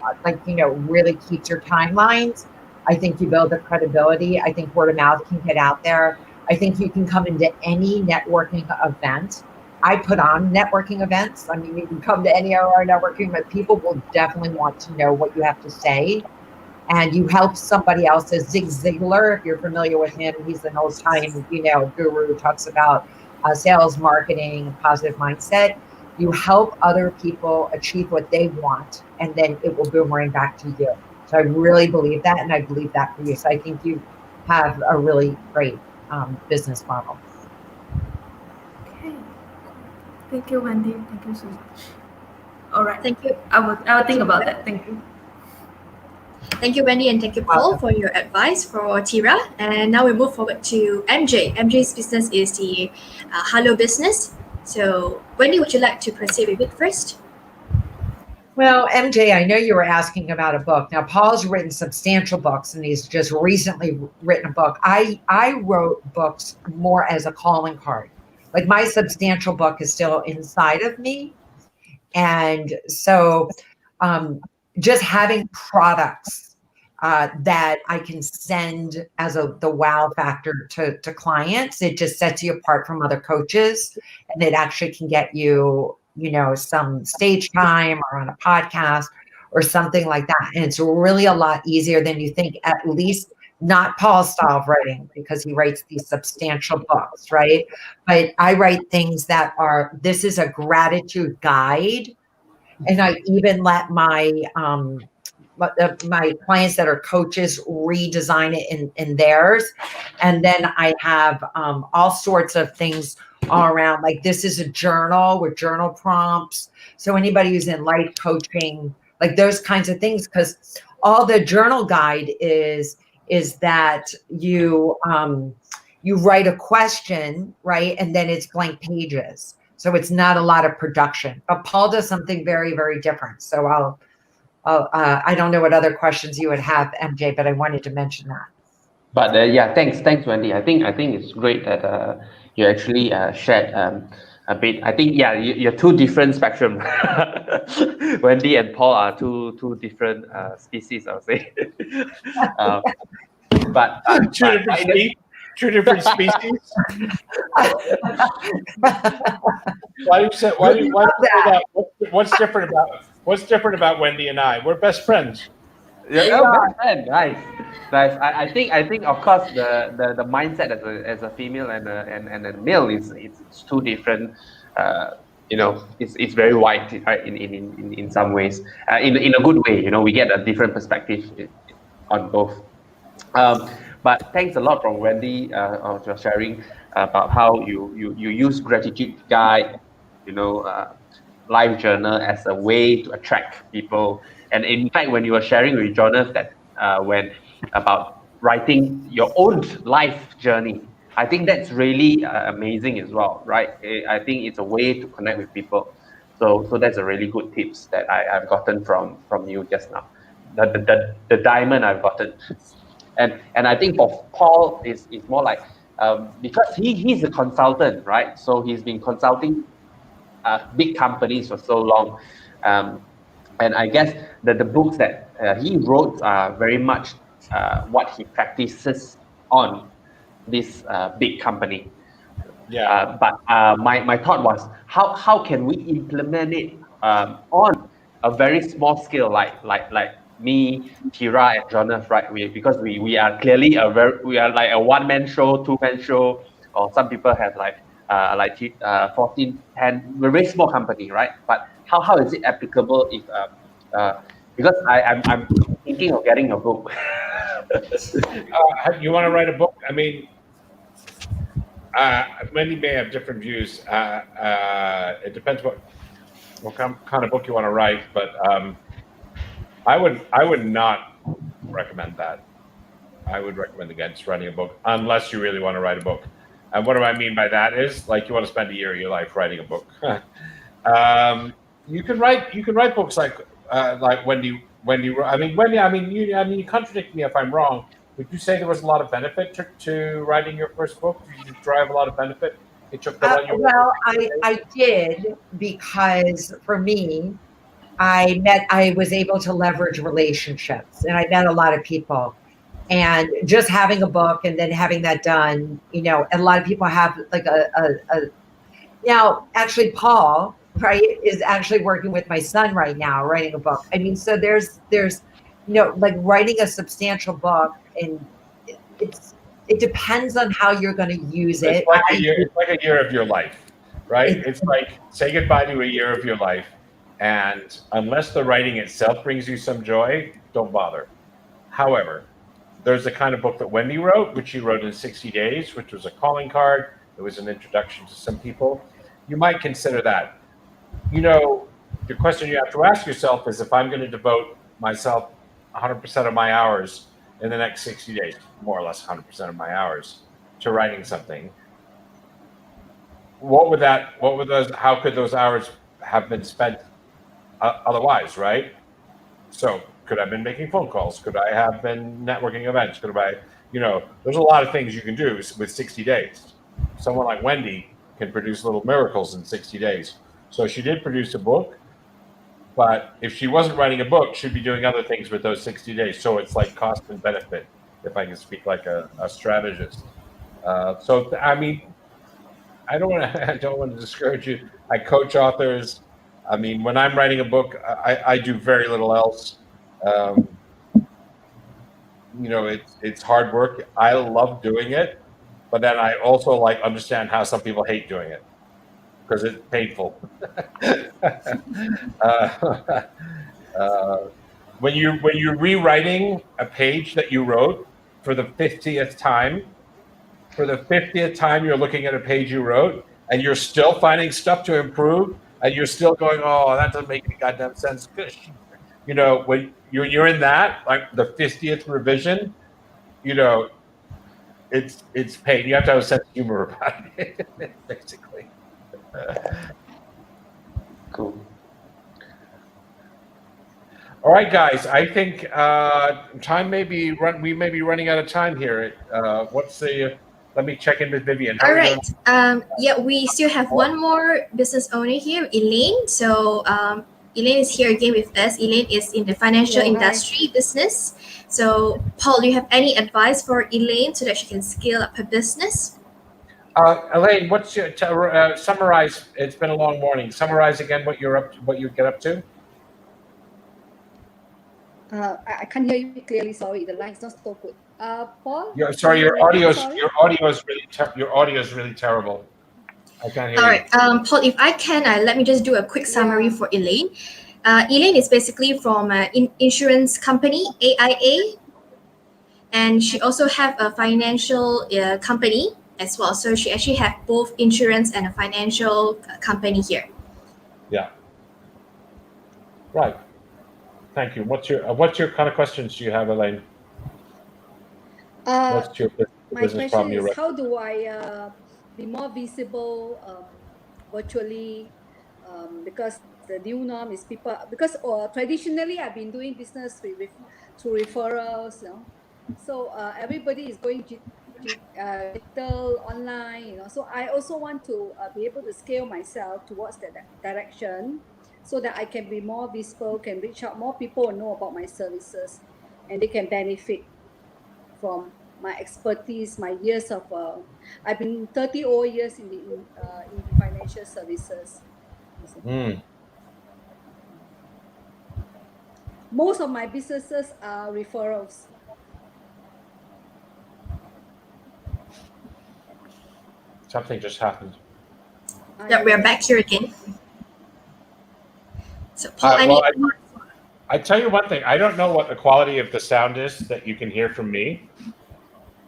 really keeps your timelines, I think you build the credibility. I think word of mouth can get out there. I think you can come into any networking event. I put on networking events. I mean, you can come to any of our networking, but people will definitely want to know what you have to say. And you help somebody else. As Zig Ziglar, if you're familiar with him, he's an old time, guru who talks about sales, marketing, and positive mindset. You help other people achieve what they want, and then it will boomerang back to you. So I really believe that, and I believe that for you. So I think you have a really great business model. Okay. Thank you, Wendy. Thank you so much. All right. Thank you. I will think about that. Thank you. Thank you, Wendy, and thank you, Paul, for your advice for Tira. And now we move forward to MJ. MJ's business is the Hello Business. So, Wendy, would you like to proceed with it first? Well, MJ, I know you were asking about a book. Now, Paul's written substantial books, and he's just recently written a book. I wrote books more as a calling card. Like my substantial book is still inside of me. And so just having products that I can send as the wow factor to clients, it just sets you apart from other coaches, and it actually can get you, some stage time or on a podcast or something like that. And it's really a lot easier than you think, at least not Paul's style of writing, because he writes these substantial books, right? But I write things that this is a gratitude guide. And I even let my clients that are coaches redesign it in theirs. And then I have all sorts of things all around. Like this is a journal with journal prompts. So anybody who's in life coaching like those kinds of things, because all the journal guide is that you write a question, right, and then it's blank pages, so it's not a lot of production. But Paul does something very, very different. So I don't know what other questions you would have, MJ, but I wanted to mention that. But yeah, thanks, Wendy. I think it's great that you actually shared a bit. I think you're two different spectrum. Wendy and Paul are two different species, I would say. But two different species. Why do you say that? What's different about Wendy and I? We're best friends. Yeah, best friend. Nice. I think of course the mindset as a female and a male is it's two different. It's very wide, right? In some ways, in a good way. We get a different perspective on both. But thanks a lot from Wendy for sharing about how you use gratitude guide, life journal as a way to attract people. And in fact, when you were sharing with Jonas that when about writing your own life journey, I think that's really amazing as well, right? I think it's a way to connect with people. So that's a really good tips that I've gotten from you just now. The diamond I've gotten. And I think for Paul is more like because he's a consultant, right? So he's been consulting big companies for so long, and I guess that the books that he wrote are very much what he practices on this big company. Yeah. But my thought was how can we implement it on a very small scale, like me, Kira, and Jonas, right? Because we are clearly we are like a one-man show, two-man show, or some people have like 14, 10. We're a very small company, right? But how is it applicable if because I'm thinking of getting a book. You want to write a book? I mean, many may have different views. It depends what kind of book you want to write, but I would not recommend that. I would recommend against writing a book unless you really want to write a book. And what do I mean by that is like you want to spend a year of your life writing a book. You can write books like Wendy. I mean, Wendy. You contradict me if I'm wrong. Would you say there was a lot of benefit to writing your first book? Did you derive a lot of benefit? It took well, I did, because for me, I was able to leverage relationships, and I met a lot of people. And just having a book and then having that done, and a lot of people have like now actually Paul, right, is actually working with my son right now, writing a book. I mean, so there's like writing a substantial book, and it depends on how you're going to use it. It's like a year of your life, right? It's like say goodbye to a year of your life. And unless the writing itself brings you some joy, don't bother. However, there's the kind of book that Wendy wrote, which she wrote in 60 days, which was a calling card. It was an introduction to some people. You might consider that. The question you have to ask yourself is if I'm going to devote myself 100% of my hours in the next 60 days, more or less 100% of my hours to writing something, how could those hours have been spent otherwise, right? So could I have been making phone calls? Could I have been networking events? There's a lot of things you can do with 60 days. Someone like Wendy can produce little miracles in 60 days. So she did produce a book, but if she wasn't writing a book, she'd be doing other things with those 60 days. So it's like cost and benefit, if I can speak like a strategist. So, I mean, I don't want to discourage you. I coach authors. I mean, when I'm writing a book, I do very little else. It's hard work. I love doing it, but then I also understand how some people hate doing it because it's painful. When you're rewriting a page that you wrote for the 50th time, you're looking at a page you wrote and you're still finding stuff to improve, and you're still going, oh, that doesn't make any goddamn sense. you know, when you're in that, like the 50th revision, you know, it's pain. You have to have a sense of humor about it, basically. Cool. All right, guys. I think time may be we may be running out of time here. What's the? Let me check in with Vivian. How All are we doing? right. Yeah, we still have one more business owner here, Elaine. So Elaine is here again with us. Elaine is in the financial Hello, hi. industry business. So Paul, do you have any advice for Elaine so that she can scale up her business? Elaine, what's your summarize? It's been a long morning. Summarize again what you're up to, what you get up to. I can't hear you clearly. Sorry, the line is not so good. Paul. Sorry, your sorry? audio is really terrible. I can't hear All you. right, Paul, if I can, let me just do a quick summary Yeah. for Elaine. Elaine is basically from an insurance company, AIA, and she also have a financial company as well. So she actually have both insurance and a financial company here. Yeah. Right. Thank you. What's your kind of questions do you have, Elaine? What's your My business question problem you're is, running? how do I be more visible virtually? Because the new norm is people, because traditionally I've been doing business through referrals, you know. So everybody is going digital, online, you know. So I also want to be able to scale myself towards that direction, so that I can be more visible, can reach out more people, know about my services, and they can benefit from my expertise, my years of I've been 30 odd years in the financial services. Mm. Most of my businesses are referrals. Something just happened. Yeah, we're back here again. So Paul, I tell you one thing. I don't know what the quality of the sound is that you can hear from me,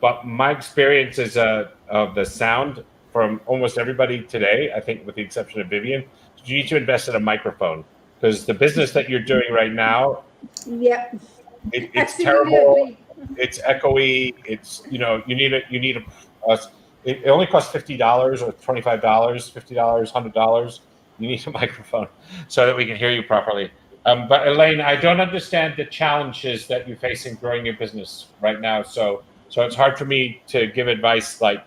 but my experience is of the sound from almost everybody today, I think with the exception of Vivian, you need to invest in a microphone because the business that you're doing right now, Yeah, it's absolutely terrible. agree. It's echoey. It's, you know, you need it only costs $50 or $25, $50, $100. You need a microphone so that we can hear you properly. But Elaine, I don't understand the challenges that you face in growing your business right now. So it's hard for me to give advice like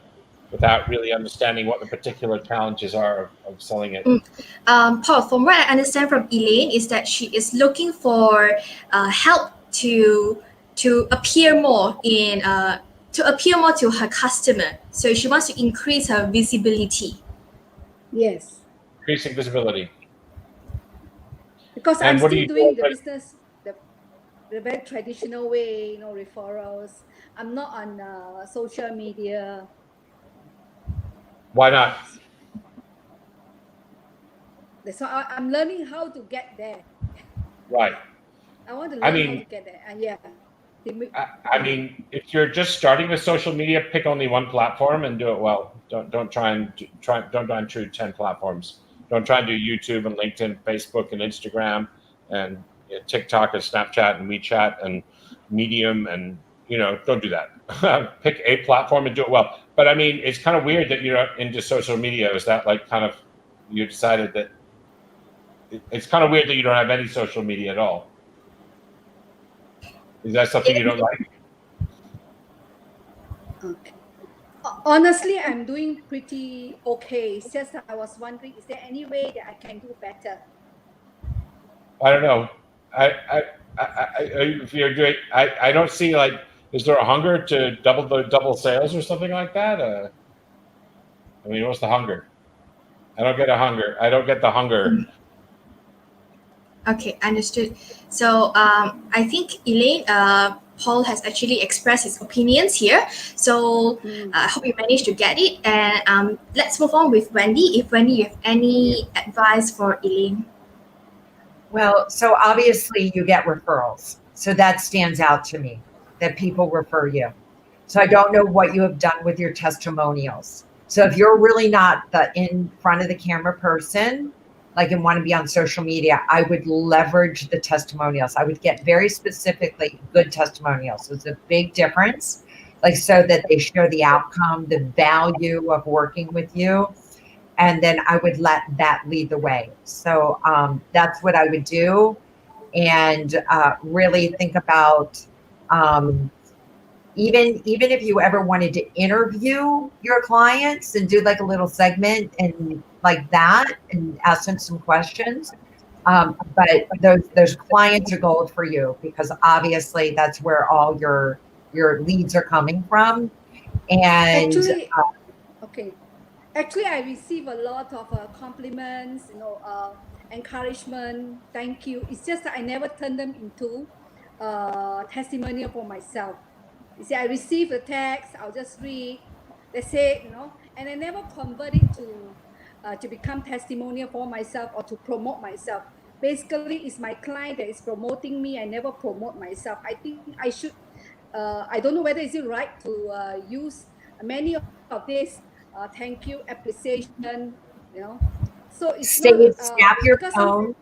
without really understanding what the particular challenges are of selling it. Paul, from what I understand from Elaine is that she is looking for help to appear more to her customer. So she wants to increase her visibility. Yes, Increasing visibility. because And I'm what do still you doing do? the business the very traditional way, you know, referrals. I'm not on social media. Why not? So I'm learning how to get there. Right. I want to I learn how mean, to get there. And yeah. I mean, if you're just starting with social media, pick only one platform and do it well. Don't try and do 10 platforms. Don't try and do YouTube and LinkedIn, Facebook and Instagram and TikTok and Snapchat and WeChat and Medium and don't do that. Pick a platform and do it well. But I mean, it's kind of weird that you're into social media. Is that like kind of you decided that it's kind of weird that you don't have any social media at all? Is that something you don't like? Okay. Honestly, I'm doing pretty okay. It's just that I was wondering, is there any way that I can do better? I don't know. If you're doing, I don't see like, is there a hunger to double sales or something like that? I mean, what's the hunger? I don't get a hunger. I don't get the hunger. Okay, understood. So I think Elaine, Paul has actually expressed his opinions here. So I hope you managed to get it. And let's move on with Wendi. If Wendi, you have any advice for Elaine? Well, so obviously you get referrals. So that stands out to me, that people refer you. So I don't know what you have done with your testimonials. So if you're really not the in front of the camera person, like and want to be on social media, I would leverage the testimonials. I would get very specifically good testimonials. So it's a big difference, like so that they share the outcome, the value of working with you. And then I would let that lead the way. So that's what I would do. And really think about even if you ever wanted to interview your clients and do like a little segment and like that and ask them some questions. But those clients are gold for you because obviously that's where all your leads are coming from. And Actually, okay. Actually, I receive a lot of compliments, encouragement, thank you. It's just that I never turn them into testimonial for myself. You see, I receive a text, I'll just read, that's it, and I never convert it to become testimonial for myself or to promote myself. Basically, it's my client that is promoting me. I never promote myself. I think I should. I don't know whether is it right to use many of this thank you appreciation. So it's not snap your because phone.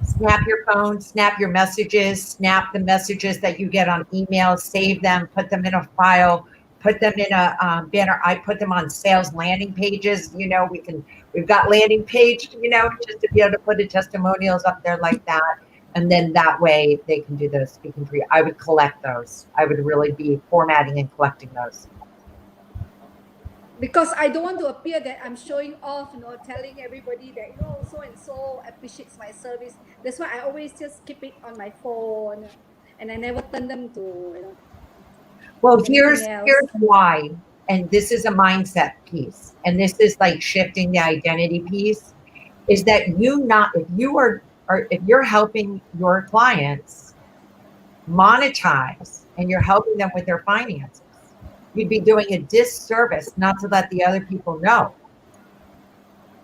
Snap your phone, snap your messages, snap the messages that you get on email, save them, put them in a file, put them in a banner. I put them on sales landing pages. We've got landing page, just to be able to put the testimonials up there like that. And then that way they can do the speaking for you. I would collect those. I would really be formatting and collecting those. Because I don't want to appear that I'm showing off, telling everybody that, so and so appreciates my service. That's why I always just keep it on my phone and I never turn them to, Well, here's else. why. And this is a mindset piece. And this is like shifting the identity piece is that if you're helping your clients monetize and you're helping them with their finances, you'd be doing a disservice not to let the other people know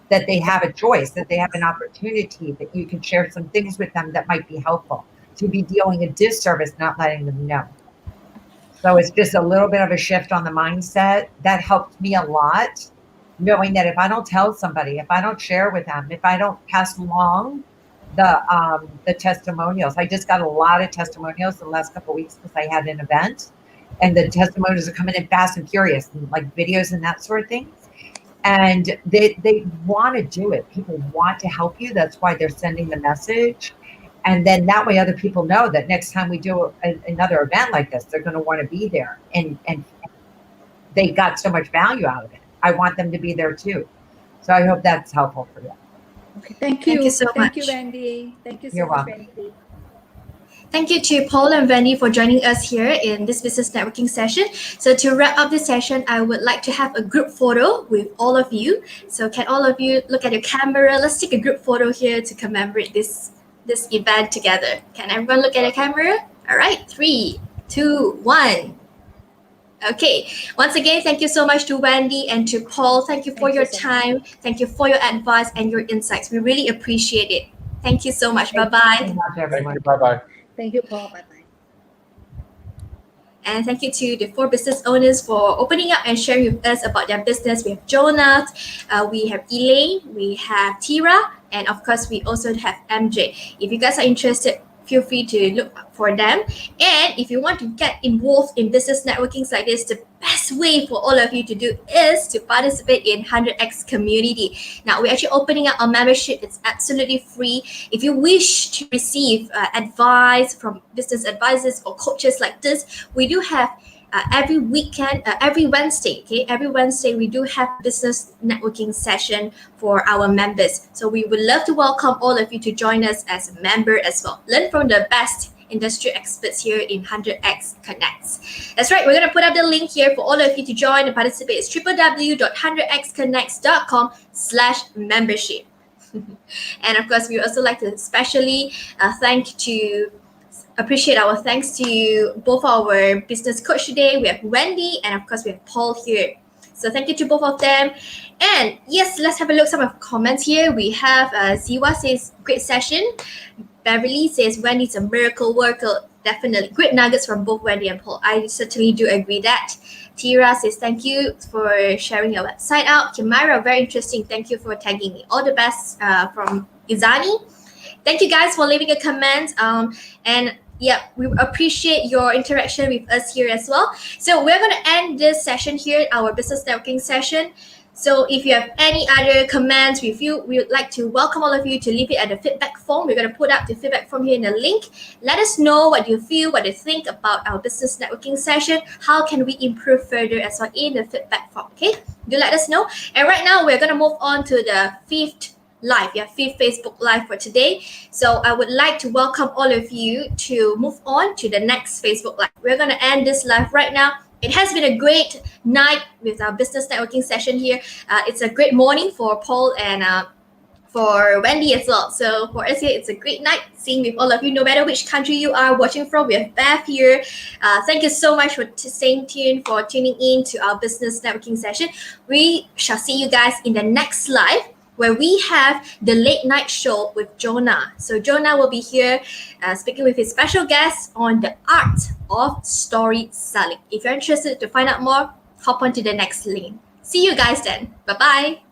that they have a choice, that they have an opportunity, that you can share some things with them that might be helpful. To be doing a disservice, not letting them know. So it's just a little bit of a shift on the mindset. That helped me a lot, knowing that if I don't tell somebody, if I don't share with them, if I don't pass along the testimonials, I just got a lot of testimonials the last couple of weeks because I had an event. And the testimonials are coming in fast and furious, and like videos and that sort of thing. And they want to do it. People want to help you. That's why they're sending the message. And then that way other people know that next time we do another event like this, they're going to want to be there. And they got so much value out of it. I want them to be there too. So I hope that's helpful for you. Okay, thank you. Thank you so much. Thank you, Wendi. Thank you so You're much, welcome. Wendi. Thank you to Paul and Wendi for joining us here in this business networking session. So to wrap up this session, I would like to have a group photo with all of you. So can all of you look at your camera? Let's take a group photo here to commemorate this event together. Can everyone look at your camera? All right, 3, 2, 1. Okay, once again, thank you so much to Wendi and to Paul. Thank you for your time. Thank you for your advice and your insights. We really appreciate it. Thank you so much. Bye-bye. Thank you. Bye-bye. Thank you, Paul. Bye-bye. And thank you to the 4 business owners for opening up and sharing with us about their business. We have Jonah, we have Elaine, we have Tira, and of course, we also have MJ. If you guys are interested, feel free to look for them. And if you want to get involved in business networking like this, the best way for all of you to do is to participate in 100X community. Now, we're actually opening up our membership. It's absolutely free. If you wish to receive advice from business advisors or coaches like this, we do have every weekend, every Wednesday, every Wednesday we do have business networking session for our members. So we would love to welcome all of you to join us as a member as well. Learn from the best industry experts here in 100X Connects. That's right, we're going to put up the link here for all of you to join and participate. It's www.100xconnects.com/membership. And of course, we also like to especially appreciate our thanks to both our business coach today. We have Wendi and of course we have Paul here. So thank you to both of them. And yes, let's have a look at some of the comments here. We have Ziwa says, great session. Beverly says, Wendy's a miracle worker. Definitely. Great nuggets from both Wendi and Paul. I certainly do agree that. Tira says thank you for sharing your website out. Kimira, very interesting. Thank you for tagging me. All the best from Izani. Thank you guys for leaving a comment. And yeah, we appreciate your interaction with us here as well. So we're going to end this session here, our business networking session. So if you have any other comments, review, we would like to welcome all of you to leave it at the feedback form. We're going to put up the feedback form here in the link. Let us know what you feel, what you think about our business networking session. How can we improve further as well in the feedback form, okay? Do let us know. And right now, we're going to move on to the fifth Facebook Live for today. So I would like to welcome all of you to move on to the next Facebook Live. We're going to end this live right now. It has been a great night with our business networking session here. It's a great morning for Paul and for Wendy as well. So for us here, it's a great night seeing with all of you, no matter which country you are watching from. We have Beth here. Thank you so much for staying tuned, for tuning in to our business networking session. We shall see you guys in the next live, where we have the late night show with Jonah. So Jonah will be here speaking with his special guest on the art of story selling. If you're interested to find out more, hop on to the next link. See you guys then. Bye-bye.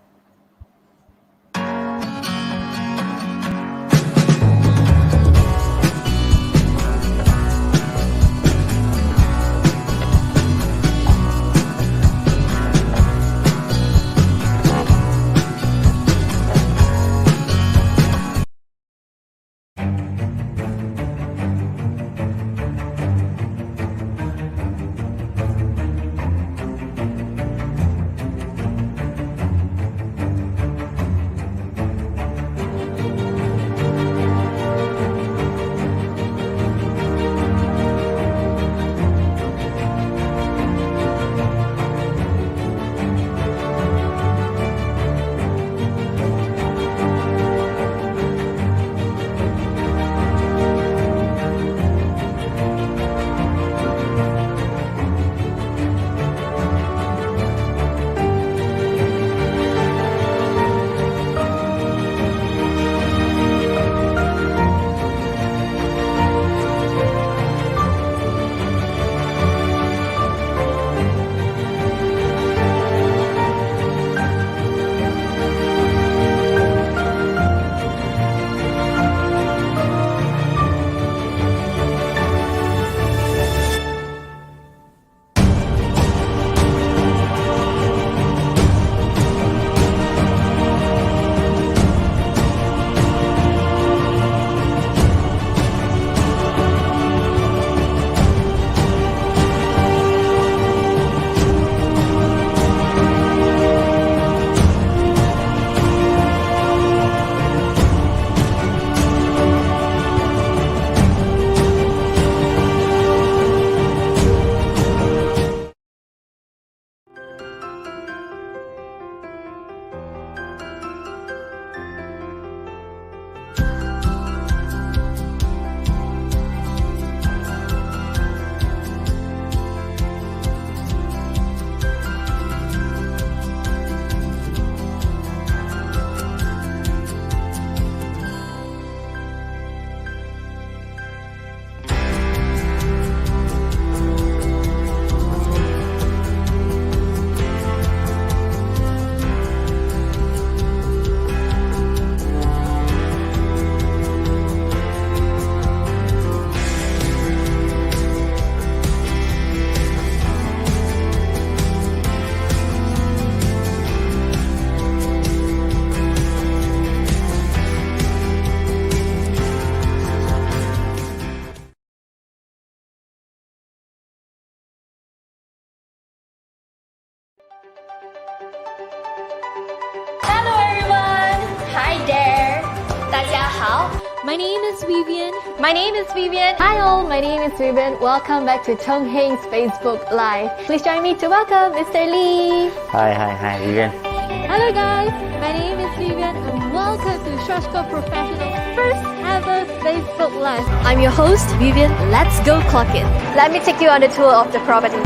Hello everyone! Hi there! 大家好 My name is Vivian. My name is Vivian. Hi all, my name is Vivian. Welcome back to Tong Heng's Facebook Live. Please join me to welcome Mr. Lee. Hi, Vivian. Hello guys, my name is Vivian and welcome to Shashko Professional's first ever Facebook Live. I'm your host, Vivian. Let's go clock it. Let me take you on the tour of the property.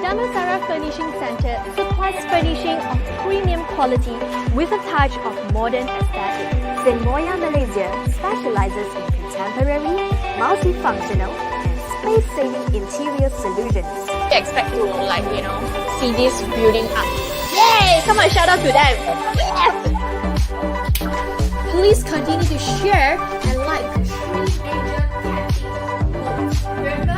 Damansara Furnishing Center supplies furnishing of premium quality with a touch of modern aesthetic. Zenmoya Malaysia specializes in contemporary, multifunctional, and space-saving interior solutions. I expect to see this building up. Yay! Come on, shout out to them. Yes! Please continue to share and like 3 major categories. Remember,